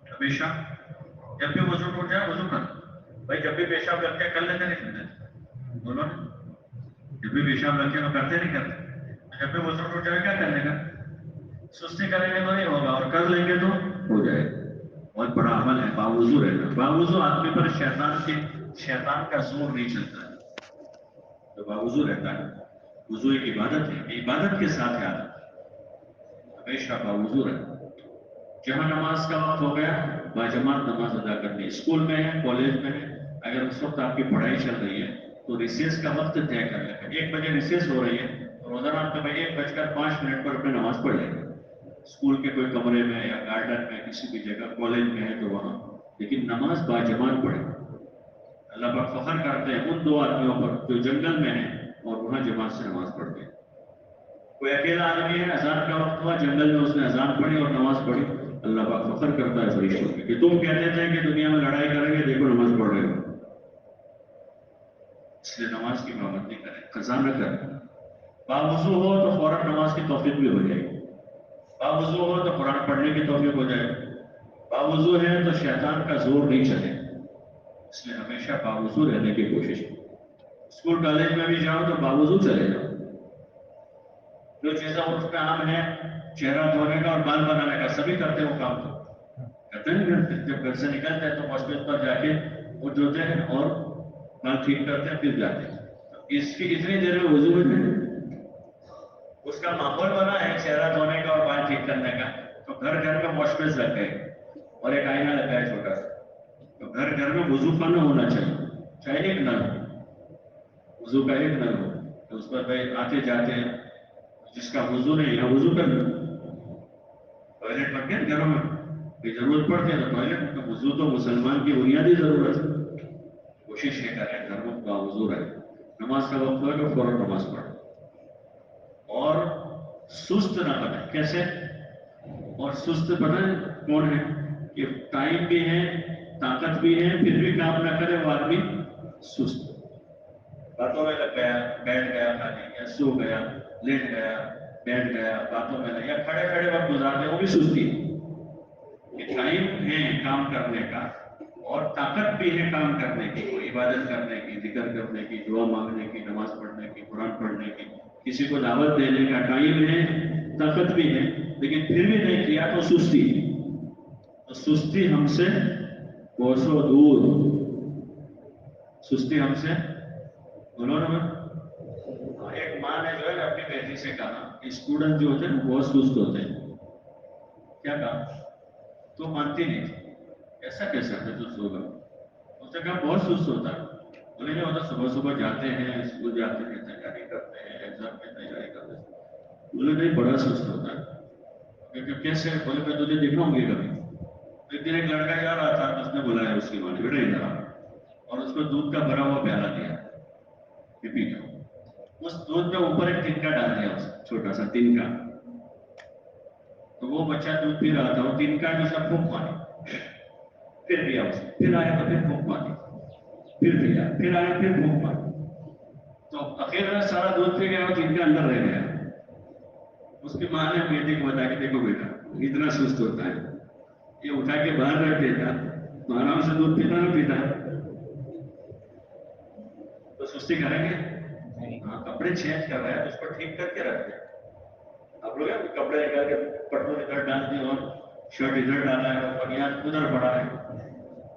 Speaker 1: हमेशा जब भी वजू टूट जाए वजू कर। भाई जब भी पेशाब करते कर लेते नहीं करते? बोलो ना, जब भी पेशाब करते तो करते नहीं करते? जब भी वजू टूट जाए क्या करने का? सुस्ती करेंगे तो नहीं होगा और कर लेंगे तो हो जाएगा। बहुत बड़ा अमल है बावुजू रहना। बावुजू आदमी पर शैतान का जोर नहीं चलता है तो बावुजू रहता है। वजू एक इबादत है, इबादत के साथ याद हमेशा बावुजू रहना। जहां नमाज का वक्त हो गया, बाजमात नमाज अदा करनी। स्कूल में है, कॉलेज में है, अगर उस वक्त आपकी पढ़ाई चल रही है तो रिसेस का वक्त तय कर लें। 1 बजे रिसेस हो रही है तो रोजाना आपके भाई 1:05 पर अपनी नमाज पढ़ लें, स्कूल के कोई कमरे में या गार्डन में, किसी भी जगह, कॉलेज में है तो वहां, लेकिन नमाज बाजमात पढ़े। अल्लाह पाक फख्र करते हैं उन 2 आदमियों पर जो जंगल में है और वहां जमात से नमाज पढ़ते हैं। कोई अकेला आदमी है, अजान का वक्त हुआ, जंगल में उसने अजान पढ़ी और नमाज पढ़ी, अल्लाह पाक फख्र करता है फरिश्तों पे कि तुम कहते थे कि दुनिया में लड़ाई करेंगे, देखो नमाज पढ़ रहे हो। इसलिए नमाज की पाबंदी करें, कज़ा न करें। बावुजू हो तो फौरन नमाज की तौफीक भी हो जाएगी, बावुजू हो तो कुरान पढ़ने की तौफीक हो जाएगी, बावुजू है तो शैतान का जोर नहीं चले। इसलिए हमेशा बावुजू रहने की कोशिश करें। स्कूल कॉलेज में भी जाओ तो बावुजू चले जाओ। जो चीज़ें उसका आम है, चेहरा धोने का और बाल बनाने का, सभी करते हैं वो काम, तो करते नहीं करते? जब घर से निकलते हैं तो वॉशबेस पर जाके वो धोते हैं और बाल ठीक करते हैं, फिर जाते हैं। तो इसकी इतनी देर में वजू में उसका माहौल बना है चेहरा धोने का और बाल ठीक करने का, तो घर घर में वॉशबेस लग गए और एक आईना लगा है छोटा सा। तो घर घर में वजू खाना होना चाहिए, चाहे एक नल हो, वजू का एक नल हो, तो उस पर भाई आते जाते जिसका वजू नहीं है वजू कर लो। टॉयलेट बन गया घरों में, कोई जरूरत पड़ती है तो टॉयलेट, तो वजू तो मुसलमान की बुनियादी जरूरत है। कोशिश ये करें घर में वजू रहे, नमाज का वक्त हो तो फौरन नमाज पढ़े और सुस्त ना बने। कैसे? और सुस्त पता है कौन है? कि टाइम भी है, ताकत भी है, फिर भी काम ना करे वो आदमी सुस्त। बातों में लग गया, बैठ गया खाली, या सो गया, लेट गया, बैठ गया, बातों में लग, या खड़े खड़े वक्त गुजार दे, वो भी सुस्ती है। टाइम है काम करने का और ताकत भी है काम करने की, कोई इबादत करने की, जिक्र करने की, दुआ मांगने की, नमाज पढ़ने की, कुरान पढ़ने की, किसी को दावत देने का टाइम है, ताकत भी है, लेकिन फिर भी नहीं किया तो सुस्ती। तो सुस्ती हमसे कोसों दूर, सुस्ती हमसे, बोलो ना। एक माँ ने जो है अपनी बेटी से कहा, स्टूडेंट जो होते हैं बहुत सुस्त होते हैं। क्या कहा? तो मानती नहीं, ऐसा कैसा है तो सोगा? उसने कहा बहुत सुस्त होता है। बोले नहीं होता, सुबह सुबह जाते हैं, स्कूल जाते हैं, तैयारी करते हैं, एग्जाम की तैयारी करते हैं। बोले नहीं, बड़ा सुस्त होता है। कैसे? बोले मैं तुझे देखा हूँ ये कभी। एक दिन एक लड़का जा रहा था, उसने बुलाया उसकी माँ ने, बेटा इधर आ, और उसको दूध का भरा हुआ प्याला दिया कि पी लो। उस दूध में ऊपर एक तिनका डाल दिया, उस छोटा सा तिनका। तो वो बच्चा दूध पी रहा था, वो तिनका जो सब फूंक मारी, फिर पिया उसने, फिर आया तो फिर फूंक मारी, फिर पिया, फिर आया फिर फूंक मारी। तो आखिर में सारा दूध पी गया, वो तिनका अंदर रह गया। उसकी माँ ने बेटे को बताया कि देखो बेटा, इतना सुस्त होता है, ये उठा के बाहर रख देता तो आराम से दूध पीता ना पीता। तो सुस्ती करेंगे? हाँ, कपड़े चेंज कर रहे हैं तो उसको ठीक करके रख दे। आप लोग कपड़े निकाल के पटों इधर डाल दिए और शर्ट इधर डाला है और बनियान उधर पड़ा है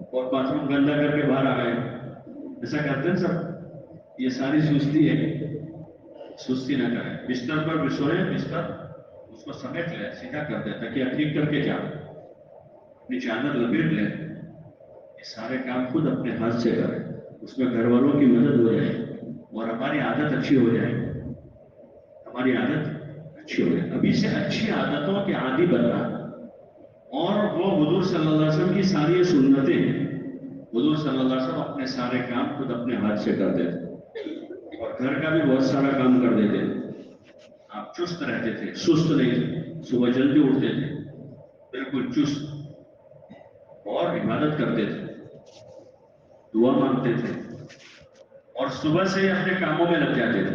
Speaker 1: और बाथरूम गंदा करके बाहर आ गए, ऐसा करते हैं सब। ये सारी सुस्ती है। सुस्ती ना करें, बिस्तर पर भी सोए, बिस्तर उसको समेट ले, सीधा कर दे ताकि आप ठीक करके जाओ, अपनी चादर लपेट ले। ये सारे काम खुद अपने हाथ से करें, उसमें घर वालों की मदद हो जाए और हमारी आदत अच्छी हो जाए। हमारी आदत अच्छी हो जाए, अभी से अच्छी आदतों के आदि बनना। और वो हुजूर सल्लल्लाहु अलैहि वसल्लम की सारी सुन्नतें हैं। हुजूर सल्लल्लाहु अलैहि वसल्लम अपने सारे काम खुद अपने हाथ से कर देते और घर का भी बहुत सारा काम कर देते। आप चुस्त रहते थे, सुस्त नहीं थे। सुबह जल्दी उठते थे, बिल्कुल चुस्त, और इबादत करते थे, दुआ मांगते थे और सुबह से ही अपने कामों में लग जाते थे।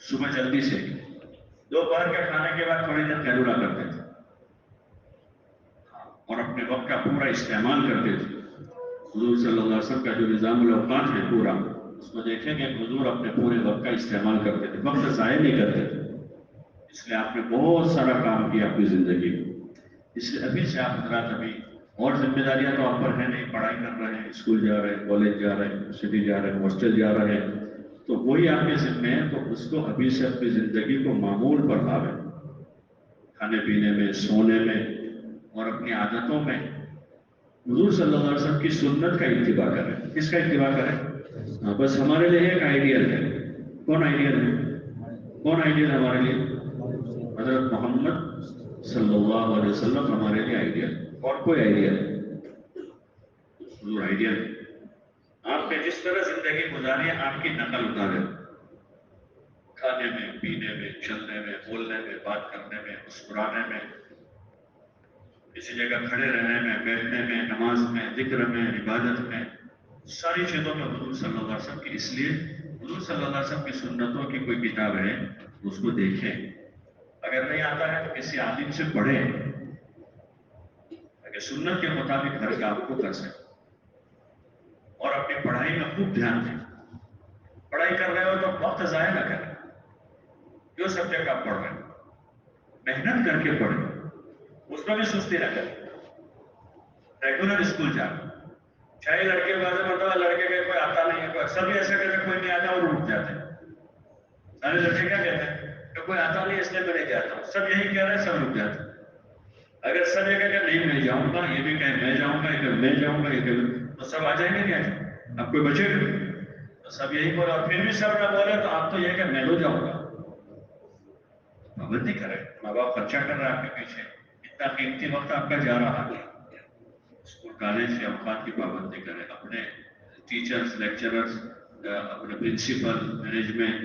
Speaker 1: सुबह जल्दी से, दोपहर के खाने के बाद थोड़ी देर कैलूला करते थे और अपने वक्त का पूरा इस्तेमाल करते थे। हुजूर सल्लल्लाहु अलैहि वसल्लम का जो निज़ामुल औक़ात है पूरा, उसको देखेंगे हुजूर अपने पूरे वक्त का इस्तेमाल करते थे, वक्त ज़ाया नहीं करते थे। इसलिए आपने बहुत सारा काम किया अपनी जिंदगी में। इसलिए अभी से आप हजरात, अभी और जिम्मेदारियां तो आप पर है नहीं, पढ़ाई कर रहे हैं, स्कूल जा रहे हैं, कॉलेज जा रहे हैं, सिटी जा रहे हैं, हॉस्टल जा रहे हैं, तो वही आपके जिम्मे है। तो उसको अभी से अपनी जिंदगी को मामूल पर लावे, खाने पीने में, सोने में और अपनी आदतों में हुजूर सल्लल्लाहु अलैहि वसल्लम की सुन्नत का इत्तिबा करें। किसका इत्तिबा करें? हाँ, बस हमारे लिए एक आइडियल है। कौन आइडियल है? कौन आइडियल है हमारे लिए? हजरत मोहम्मद सल्लल्लाहु अलैहि वसल्लम हमारे लिए आइडियल। और कोई आइडियल? हुजूर आइडियल। आपने जिस तरह जिंदगी गुजारी है, आपकी नकल उतारे, खाने में, पीने में, चलने में, बोलने में, बात करने में, मुस्कुराने में, किसी जगह खड़े रहने में, बैठने में, नमाज में, जिक्र में, इबादत में, सारी चीजों में हुजूर सल्लल्लाहु अलैहि वसल्लम की। इसलिए हुजूर सल्लल्लाहु अलैहि वसल्लम की सुन्नतों की कोई किताब है, उसको देखें। अगर नहीं आता है तो किसी आलिम से पढ़ें, अगर सुन्नत के मुताबिक हर काम को कर सके। और अपनी पढ़ाई में खूब ध्यान दें। पढ़ाई कर रहे हो तो वक्त जाया ना करें। जो सब्जेक्ट आप पढ़ रहे हैं, मेहनत करके पढ़ें, उसमें भी सुस्ती ना करें। रेगुलर स्कूल जाए, चाहे लड़के बाजे मतलब लड़के का कोई आता नहीं है, कोई अक्सर भी ऐसा कहते कोई नहीं आता और रुक जाते हैं। सारे लड़के क्या कहते हैं कि कोई आता नहीं इसलिए मैं नहीं जाता हूँ। सब यही कह रहे हैं, सब रुक जाते हैं। अगर सब ये कहे नहीं मैं जाऊंगा, ये भी कहे मैं जाऊंगा, ये कहे मैं जाऊंगा, ये कहे, तो सब आ जाएंगे क्या? अब कोई बचेगा? तो सब यही बोले और फिर भी सब ना बोले तो आप तो ये कहे मैं तो जाऊंगा। पाबंदी करें। माँ बाप खर्चा कर रहा है आपके पीछे, इतना कीमती वक्त आपका जा रहा है। स्कूल कॉलेज के औकात की पाबंदी करें। अपने टीचर्स, लेक्चरर्स, अपने प्रिंसिपल, मैनेजमेंट,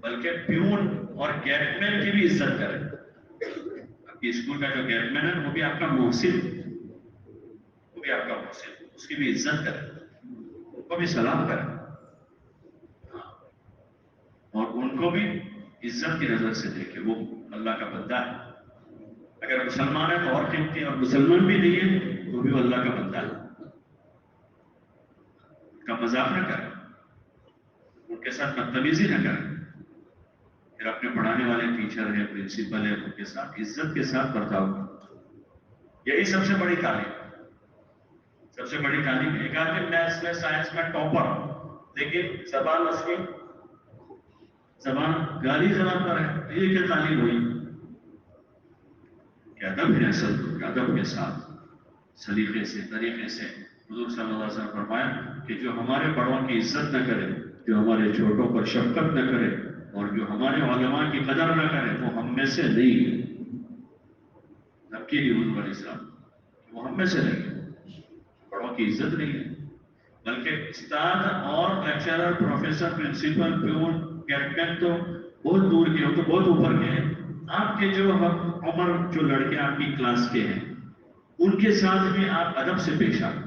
Speaker 1: बल्कि प्यून और गेटमैन की भी इज्जत करें। आपकी स्कूल का जो गेटमैन है वो भी आपका मोहसिन, वो भी आपका मोहसिन, उसकी भी इज्जत करें, उनको भी सलाम करें और उनको भी इज्जत की नजर से देखें। वो अल्लाह का बंदा है। अगर मुसलमान है तो और कीमती, और मुसलमान भी नहीं है तो भी वो अल्लाह का बंदा है। उनका मजाक न करें, उनके साथ बदतमीजी न करें। फिर अपने पढ़ाने वाले टीचर हैं, प्रिंसिपल है, उनके साथ इज्जत के साथ बर्ताव करें। यही सबसे बड़ी तालीम, सबसे बड़ी तालीम। एक आदमी मैथ्स में, साइंस में टॉपर, लेकिन जबान उसकी जबान गाली जबान पर है, ये क्या तालीम हुई? अदब है, असल अदब के साथ, सलीके से, तरीके से। हुजूर सल्लल्लाहु अलैहि वसल्लम फरमाया कि जो हमारे बड़ों की इज्जत न करे, जो हमारे छोटों पर शफकत न करे और जो हमारे उलमा की कदर न करे, वो हम में से नहीं है। वकील यूनुस अलैहिस्सलाम, वो हम में से नहीं है, बड़ों की इज्जत नहीं है, बल्कि उस्ताद और lecturer, professor, principal, peon, captain तो बहुत दूर के हो, तो बहुत ऊपर के हैं। आपके जो उम्र जो लड़के आपकी क्लास के हैं उनके साथ भी आप अदब से पेश आए।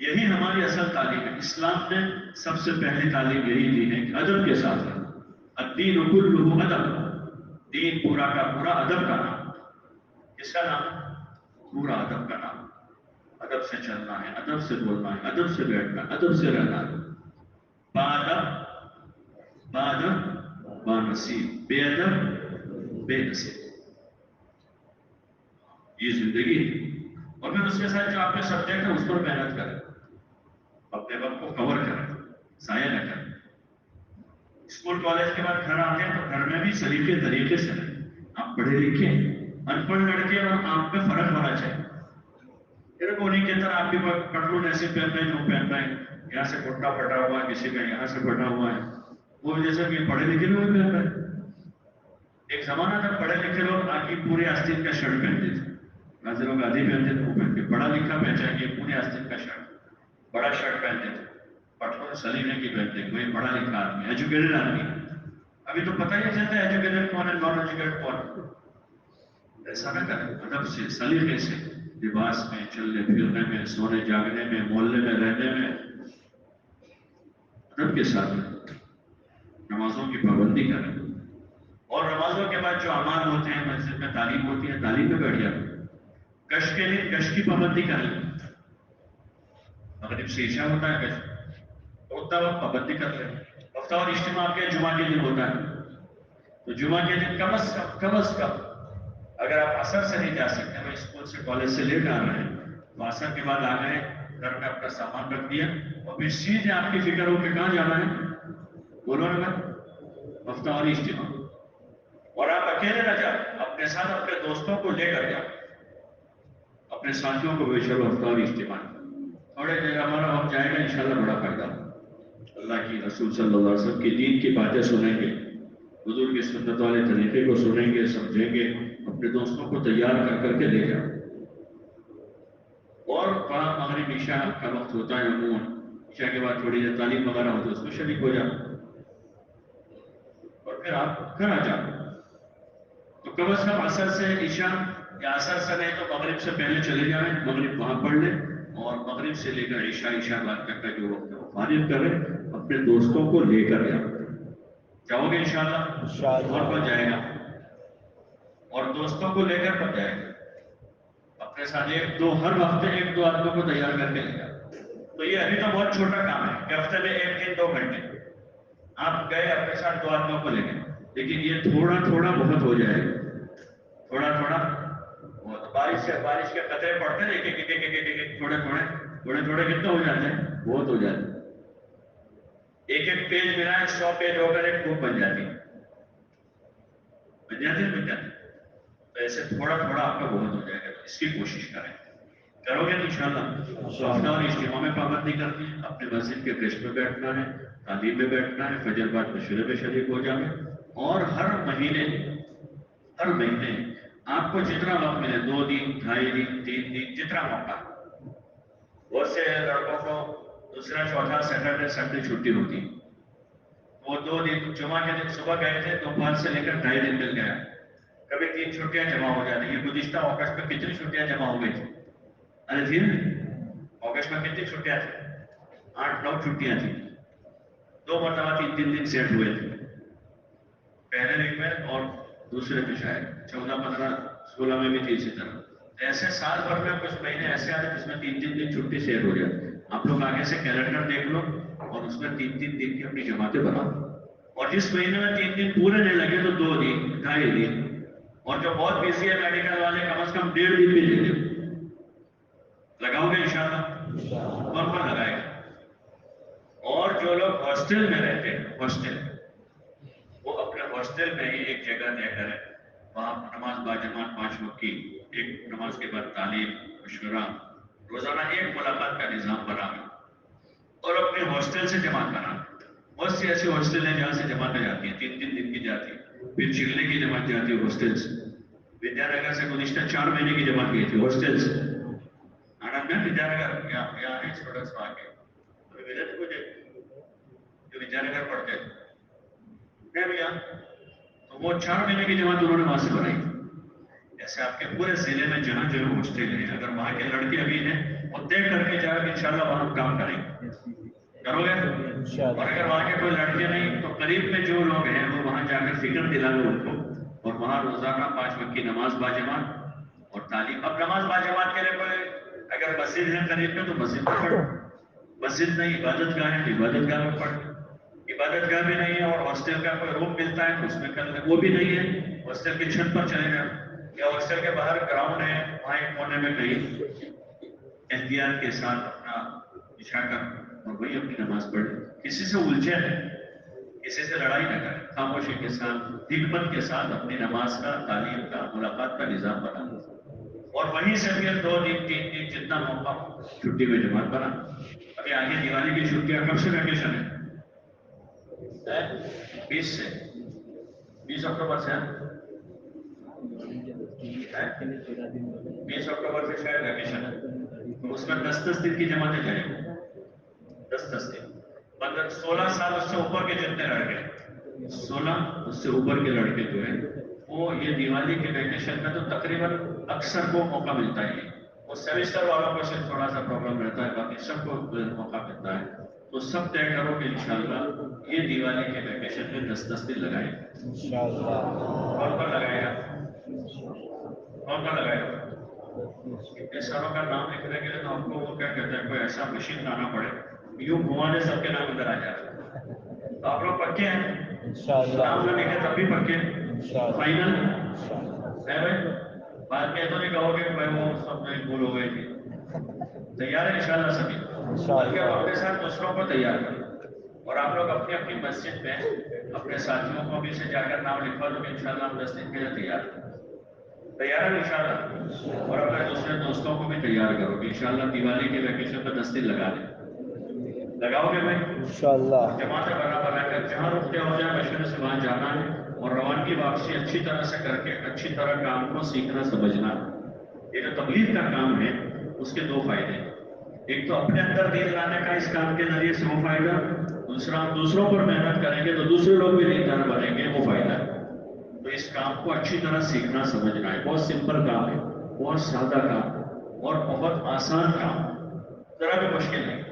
Speaker 1: यही हमारी असल तालीम है। इस्लाम ने सबसे पहली तालीम यही दी है कि अदब के साथ रहना। अद्दीन कुल्लुहु अदब, दीन पूरा का पूरा अदब का नाम। किसका नाम? पूरा अदब का नाम। अदब से चलना है, अदब से बोलना है, अदब से बैठना, अदब से रहना है। बादब बानसीब, बेअदब बेनसीब, ये जिंदगी है। और फिर उसके साथ जो आपके सब्जेक्ट है उस पर मेहनत करें, अपने वक्त को कवर करें, जाया न करें। स्कूल कॉलेज के बाद घर आते हैं तो घर में भी सलीके तरीके से रहें। आप पढ़े लिखे, अनपढ़ लड़के और आप में फर्क होना चाहिए। फिर उन्हीं के तरह आपके पास पटलून ऐसे पहन रहे जो पहन रहे हैं, यहाँ से घुटना फटा हुआ है, किसी का यहाँ से फटा हुआ है, वो जैसे कि पढ़े लिखे लोग पहन रहे हैं। एक जमाना था पढ़े लिखे लोग आगे पूरे आस्तीन का शर्ट पहनते थे, नाज़िर लोग आधी पहनते थे, वो पहनते। पढ़ा लिखा पहचानिए पूरे आस्तीन का शर्ट, बड़ा शर्ट पहनते थे, पटलून सलीने की पहनते, कोई पढ़ा लिखा आदमी, एजुकेटेड आदमी। अभी तो पता ही नहीं चलता एजुकेटेड कौन है, नॉन एजुकेटेड कौन। ऐसा ना करें, अदब से, सलीके से, लिबास में, चलने फिरने में, सोने जागने में, मोहल्ले में रहने में अदब के साथ नमाजों की पाबंदी करें। और नमाजों के बाद जो अमाल होते हैं, मस्जिद में तालीम होती है, तालीम में बैठ जाए। गश्त के दिन गश्त की पाबंदी करें। मगरिब से इशा होता है गश्त, तो उतना वक्त पाबंदी कर लें। हफ्ता और इज्तिमा आपके जुमा के दिन होता है, तो जुमा के दिन कम अज कम अगर आप असर से नहीं जा सकते, मैं स्कूल से कॉलेज से लेट आ रहे हैं, तो असर के बाद आ गए, घर में अपना सामान रख दिया और फिर सीधे आपकी फिक्र हो कि कहाँ जाना है, बोलो ना, हफ्ता और इज्तिमा। और आप अकेले ना जाए, अपने साथ अपने दोस्तों को लेकर जाए, अपने साथियों को भी चलो हफ्ता और इज्तिमा। थोड़े देर हमारा वक्त जाएगा, इंशाल्लाह बड़ा फायदा। अल्लाह की रसूल सल्लल्लाहु अलैहि वसल्लम की दीन की बातें सुनेंगे, हुजूर की सुन्नत वाले तरीके को सुनेंगे, समझेंगे, अपने दोस्तों को तैयार कर करके ले जाओ। और वहाँ मगरिब ईशा का वक्त होता है, अमूमन ईशा के बाद थोड़ी देर तालीम वगैरह होती है, उसमें शरीक हो जाओ और फिर आप घर आ जाओ। तो कम अज कम असर से ईशा, या असर से नहीं तो मगरिब से पहले चले जाएं, मगरिब वहां पढ़ लें, और मगरिब से लेकर ईशा बाद तक का जो वक्त है वो फारिग करें, अपने दोस्तों को लेकर जाओ। जाओगे इंशाल्लाह? और कौन जाएगा? और दोस्तों को लेकर कब जाएगा? अपने साथ एक दो, हर हफ्ते एक दो आदमियों को तैयार करके ले जाओ। तो ये अभी तो बहुत छोटा काम है कि हफ्ते में एक दिन 2 घंटे आप गए, अपने साथ 2 आदमियों को ले गए, लेकिन ये थोड़ा थोड़ा बहुत हो जाएगा, थोड़ा थोड़ा बहुत। बारिश के कतरे पड़ते हैं, एक थोड़े कितना हो जाते हैं, बहुत हो जाते हैं। एक पेज मिला है, 100 पेज होकर एक बुक बन जाती है, बन जाती। तो ऐसे थोड़ा थोड़ा आपका बहुत हो जाएगा, तो इसकी कोशिश करें, करोगे तो इंशाल्लाह। हफ्ता और इज्तिमा में पाबंदी करनी है, अपने मस्जिद के गश्त में बैठना है, तालीम में बैठना है, फजर बाद मशवरे में शरीक हो जाए, और हर महीने आपको जितना वक्त मिले, 2 दिन, 2.5 दिन, 3 दिन, जितना मौका। बहुत से लड़कों को दूसरा चौथा सैटरडे संडे छुट्टी होती, वो 2 दिन, जुमा के दिन सुबह गए थे, दोपहर से लेकर 2.5 दिन मिल गया, कभी 3 छुट्टियां जमा हो जाती है। गुज़िश्ता अगस्त में कितनी छुट्टियां जमा हो गई थी? अरे फिर अगस्त में कितनी छुट्टियां थी? 8-9 छुट्टियां थी, 2 मरतबा 3-3 दिन सेट हुए थे, पहले वीक में और दूसरे में शायद 14, 15, 16 में भी थी इसी तरह। ऐसे साल भर में कुछ महीने ऐसे आते जिसमें 3-3 दिन छुट्टी सेट हो जाती। आप लोग आगे से कैलेंडर देख लो और उसमें 3-3 दिन की अपनी जमातें बनाओ, और जिस महीने में 3 दिन पूरे नहीं लगे तो 2 दिन, 2.5 दिन, और जो बहुत बिजी है मेडिकल वाले, कम से कम 1.5 दिन भी ले लो। लगाओगे इंशाल्लाह? कौन कौन लगाएगा? और जो लोग हॉस्टल में रहते हैं, वो अपने हॉस्टल में ही एक जगह तय करें, वहाँ नमाज बाजमात 5 वक्त की, एक नमाज के बाद तालीम, मशवरा, रोजाना एक मुलाकात का निज़ाम बना, और अपने हॉस्टल से जमात बना। बहुत सी ऐसी हॉस्टल है जहाँ से जमातें जाती हैं, 3-3 दिन की जाती है, फिर चिल्ले की जमात जाती है हॉस्टल से, विद्यानगर से गुज़िश्ता 4 महीने की जमा की थी हॉस्टल से। आनंद में विद्यानगर यहाँ है स्टूडेंट्स वहाँ के, तो मिले थे मुझे जो विद्यानगर पढ़ते थे भैया, तो वो 4 महीने की जमात उन्होंने वहां से बनाई। ऐसे आपके पूरे जिले में जहाँ जहाँ हॉस्टल है, अगर वहाँ के लड़के अभी हैं वो तय करके जाकर इंशाल्लाह वहाँ काम करेंगे, करोगे? और अगर वहाँ के कोई लड़के नहीं तो करीब में जो लोग हैं वो वहाँ जाकर फिक्र दिलाओगे उनको, और वहाँ रोजाना 5 वक्त की नमाज बाजमात और तालीम। अब नमाज बाजमात के लिए कोई अगर मस्जिद है करीब में तो मस्जिद में पढ़ो, मस्जिद नहीं इबादत गाह है तो इबादत गाह में पढ़ो, इबादत गाह भी नहीं है और हॉस्टल का कोई रूम मिलता है तो उसमें कर ले, वो भी नहीं है हॉस्टल की छत पर चले जाओ, या हॉस्टल के बाहर ग्राउंड है वहाँ एक कोने में कहीं एहतियात के साथ अपना बिछाकर और वही अपनी नमाज पढ़े। किसी से उलझे नहीं, किसी से लड़ाई न करें, खामोशी के साथ हिम्मत के साथ अपनी नमाज का, तालीम का, मुलाकात का निजाम बना, और वहीं से फिर 2 दिन 3 दिन जितना मौका छुट्टी में जमात बना। अभी आगे दिवाली की छुट्टियां कब से वैकेशन है? 20 से 20 अक्टूबर से 20 अक्टूबर से शायद वैकेशन है, तो उसमें 10-10 दिन की जमातें जाएंगी, 10-10 दिन, मतलब 16 साल उससे ऊपर के जितने लड़के, 16 उससे ऊपर के लड़के जो है वो ये दिवाली के वैकेशन में तो तकरीबन अक्सर को मौका मिलता है। वो सेमेस्टर वालों को सिर्फ थोड़ा सा प्रॉब्लम रहता है, बाकी सबको मौका मिलता है। तो सब तय करो कि इंशाल्लाह ये दिवाली के वैकेशन में 10-10 दिन लगाए। कौन कौन लगाएगा? कौन कौन लगाएगा? इतने सारों का नाम लिखने के लिए तो आपको वो क्या कहते हैं, कोई ऐसा मशीन लाना पड़े, यूं घुमाने सबके नाम अंदर आ जाए। तो आप लोग पक्के हैं? नाम ना लिखे तब भी पक्के? फाइनल है भाई? बाद में तो नहीं कहोगे भाई वो सब नहीं भूल हो गई थी। तैयार है इंशाल्लाह सभी? बल्कि आप अपने साथ दूसरों को तैयार करें, और आप लोग अपनी अपनी मस्जिद में अपने साथियों को भी से जाकर नाम लिखवा दो कि इंशाल्लाह हम 10 दिन के लिए तैयार है इंशाल्लाह। और अपने दूसरे दोस्तों को भी तैयार करो कि इंशाल्लाह दिवाली के वैकेशन पर 10 दिन लगा दें। लगाओगे भाई? इंशाल्लाह। जमात बना कर जहाँ रुकते हो जाए मशवरे से वहाँ जाना है, और रवानगी वापसी अच्छी तरह से करके अच्छी तरह काम को सीखना समझना। ये जो तबलीग का काम है उसके 2 फायदे हैं, एक तो अपने अंदर दीन लाने का इस काम के जरिए से वो फायदा, दूसरा हम दूसरों पर मेहनत करेंगे तो दूसरे लोग भी दीनदार बनेंगे, वो फायदा है। तो इस काम को अच्छी तरह सीखना समझना है। बहुत सिंपल काम है, बहुत सादा काम और बहुत आसान काम, जरा भी मुश्किल नहीं।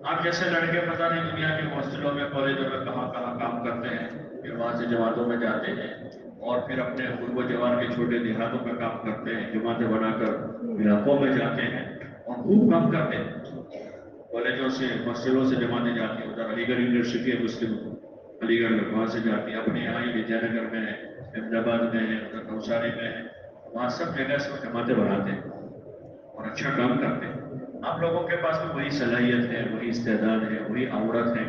Speaker 1: आप जैसे लड़के पता नहीं दुनिया के हॉस्टलों में, कॉलेजों में कहाँ कहाँ काम करते हैं, फिर वहाँ से जमातों में जाते हैं और फिर अपने गुर्बो जवार के छोटे देहातों में काम करते हैं, जमातें बनाकर इलाकों में जाते हैं और खूब काम करते हैं। कॉलेजों से हॉस्टलों से जमातें जाती हैं, उधर अलीगढ़ यूनिवर्सिटी है मुस्लिम, अलीगढ़ में वहाँ से जाती है, अपने यहाँ ही विद्यानगर में है, अहमदाबाद में है, उधर नौसारी में है, वहाँ सब जगह से जमातें बनाते हैं और अच्छा काम करते हैं। आप लोगों के पास भी वही सलाहियत है, वही इस्तेदाद है, वही आवड़त है,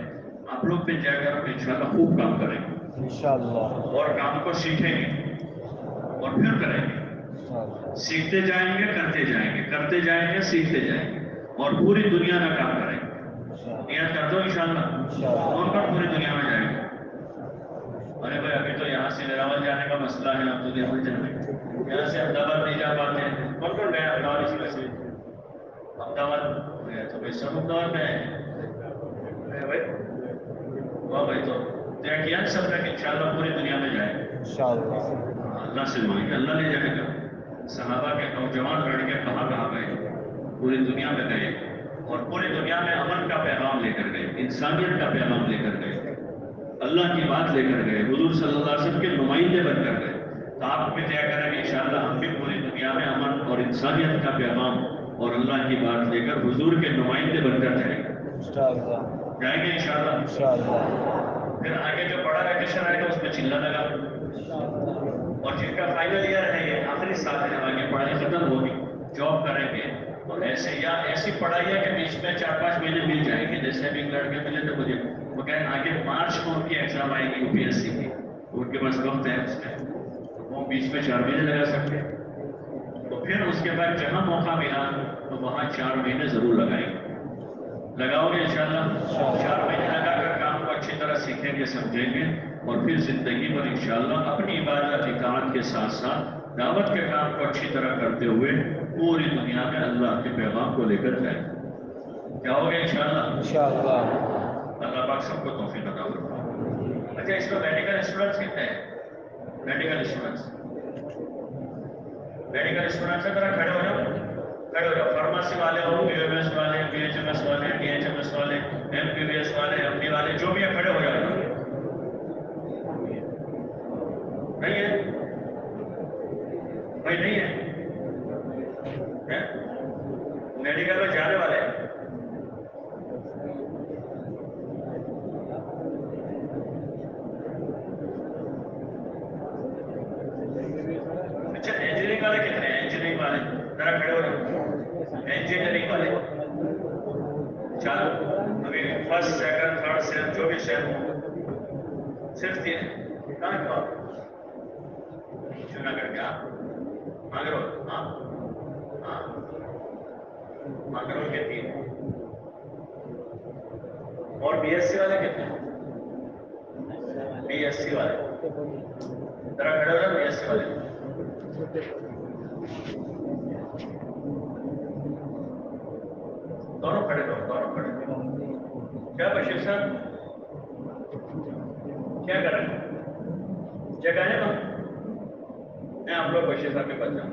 Speaker 1: आप लोग भी जाकर इंशाल्लाह खूब काम करेंगे इंशाल्लाह, और काम को सीखेंगे और फिर करेंगे, सीखते जाएंगे, करते जाएंगे, करते जाएंगे, सीखते जाएंगे और पूरी दुनिया में काम करेंगे। नियत कर दो इंशाल्लाह। कौन कौन पूरी दुनिया में जाएंगे? अरे भाई अभी तो यहाँ से वेरावल जाने का मसला है, आप तो देवल जाने, यहाँ से अहमदाबाद नहीं जा पाते हैं। कौन कौन गया अहमदाबाद? इसमें से अहमदाबाद गया तो भाई सब अहमदाबाद में है भाई, वाह भाई। तो किया सब तक इंशाल्लाह पूरी दुनिया में जाएंगे इंशाल्लाह। अल्लाह से मांगे, अल्लाह ले जाएगा। सहाबा के नौजवान लड़के कहाँ कहाँ गए? पूरी दुनिया में गए और पूरी दुनिया में अमन का पैगाम लेकर गए, इंसानियत का पैगाम लेकर गए, अल्लाह की बात लेकर गए, हुजूर सल्लल्लाहु अलैहि वसल्लम के नुमाइंदे बनकर गए। तो आप भी तय करेंगे इंशाल्लाह हम भी पूरी दुनिया में अमन और इंसानियत का पैगाम और अल्लाह की बात लेकर हुजूर के नुमाइंदे बनकर जाएंगे। जाएंगे इंशाल्लाह। फिर आगे जो बड़ा वैकेशन आएगा उसमें चिल्ला लगा, और जिनका फाइनल ईयर है, ये आखिरी साल है, आगे पढ़ाई खत्म होगी, जॉब करेंगे, और ऐसे या ऐसी पढ़ाई है कि बीच में 4-5 महीने मिल जाएंगे। जैसे अभी लड़के मिले थे मुझे, वो कहें आगे मार्च को उनकी एग्जाम आएगी यूपीएससी की, उनके पास वक्त है उसमें, वो बीच में 4 महीने लगा सकते हैं। तो फिर उसके बाद जहां मौका मिला तो वहां 4 महीने जरूर लगाएंगे। लगाओगे इंशाल्लाह? 4 महीने लगाकर काम को अच्छी तरह सीखेंगे, समझेंगे और फिर जिंदगी भर इंशाल्लाह अपनी इबादत इताअत के साथ साथ दावत के काम को अच्छी तरह करते हुए पूरी दुनिया में अल्लाह के पैगाम को लेकर जाए। क्या हो गया इंशाअल्लाह?
Speaker 2: इंशाअल्लाह।
Speaker 1: अल्लाह पाक सबको तौफीक अता फरमाए। अच्छा, इसमें मेडिकल स्टूडेंट्स कितने हैं? मेडिकल स्टूडेंट्स है, जरा खड़े हो जाओ। फार्मेसी वाले हो, बीएमएस वाले, बीएचएमएस वाले, डीएचएमएस वाले, एमबीबीएस वाले, एमडी वाले, जो भी है खड़े हो जाओ। नहीं है भाई? नहीं है? मेडिकल में जाने वाले हैं? अच्छा, इंजीनियरिंग वाले कितने हैं? इंजीनियरिंग वाले जरा खड़े हो जाओ। इंजीनियरिंग वाले चलो, अभी फर्स्ट सेकंड थर्ड सेम जो भी सेम हो, सिर्फ 3 कहाँ के आप? जूनागढ़ के आप? मांगरोल? हाँ हाँ, मांगरोल के 3। और बीएससी वाले कितने हैं? बीएससी वाले जरा खड़े हो जाओ। बीएससी वाले दोनों खड़े हो, दोनों खड़े हो। क्या बशीर साहब क्या कर रहे हैं? जगह है ना? मैं आप लोग बशीर साहब के पास जाऊँ।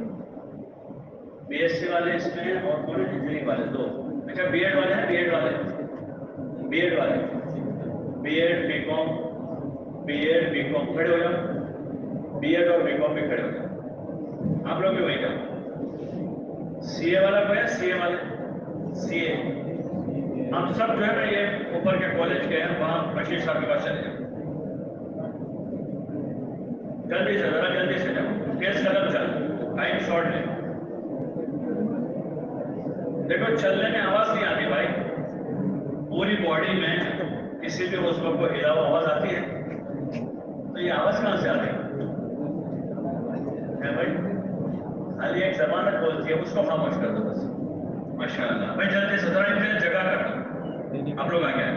Speaker 1: बीएससी वाले इसमें हैं और कौन है? इंजीनियरिंग वाले 2। अच्छा, बीएड वाले हैं? बीएड वाले बीएड बीकॉम खड़े हो जाओ। बीएड और बीकॉम भी खड़े हो जाओ। आप लोग भी वही जाओ। सीए वाला कोई है? सीए वाले? सीए हम सब जो है ना ये ऊपर के कॉलेज के हैं, वहाँ बशीर साहब के पास चले जाओ। जल्दी से, जरा जल्दी से जाओ। तेज कदम चल, टाइम शॉर्ट है। देखो, चलने में आवाज नहीं आती भाई। पूरी बॉडी में किसी भी उसको को हिलाव आवाज आती है, तो ये आवाज कहां से आ रही है भाई? खाली एक जबान बोलती है, उसको खामोश कर दो बस। माशाअल्लाह भाई, जल्दी से जरा इनके जगह करना। आप लोग आ गए?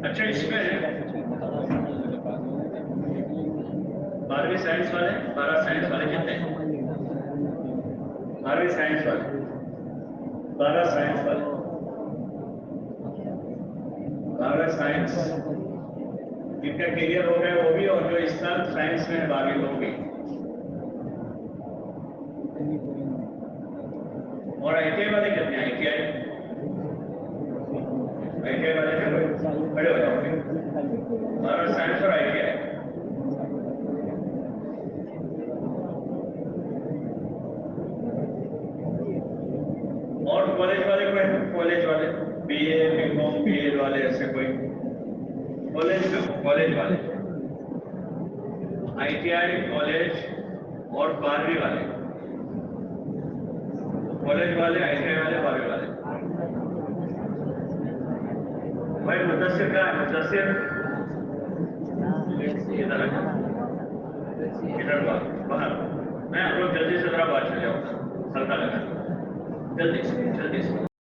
Speaker 1: अच्छा, इसमें 12वीं साइंस वाले, 12 साइंस वाले कितने हैं? 12वीं साइंस वाले, 12 साइंस वाले, 12 साइंस जिनका करियर हो गया वो भी, और जो इस साल साइंस में 12वीं हो गई। और आईटीआई वाले कितने? आईटीआई वाले खड़े हो जाओगे। 12 साइंस और आईटीआई। और कॉलेज वाले कोई? कॉलेज वाले बीए बीकॉम बीएड वाले ऐसे कोई? कॉलेज वाले आईटीआई कॉलेज और 12वीं वाले। कॉलेज वाले, आईटीआई वाले, 12वीं वाले। भाई मुद्दस्सिर कहाँ है? मुद्दस्सिर इधर बाहर। मैं आप लोग जल्दी से जरा बात चले जाओ, हल्का लगा। जल्दी से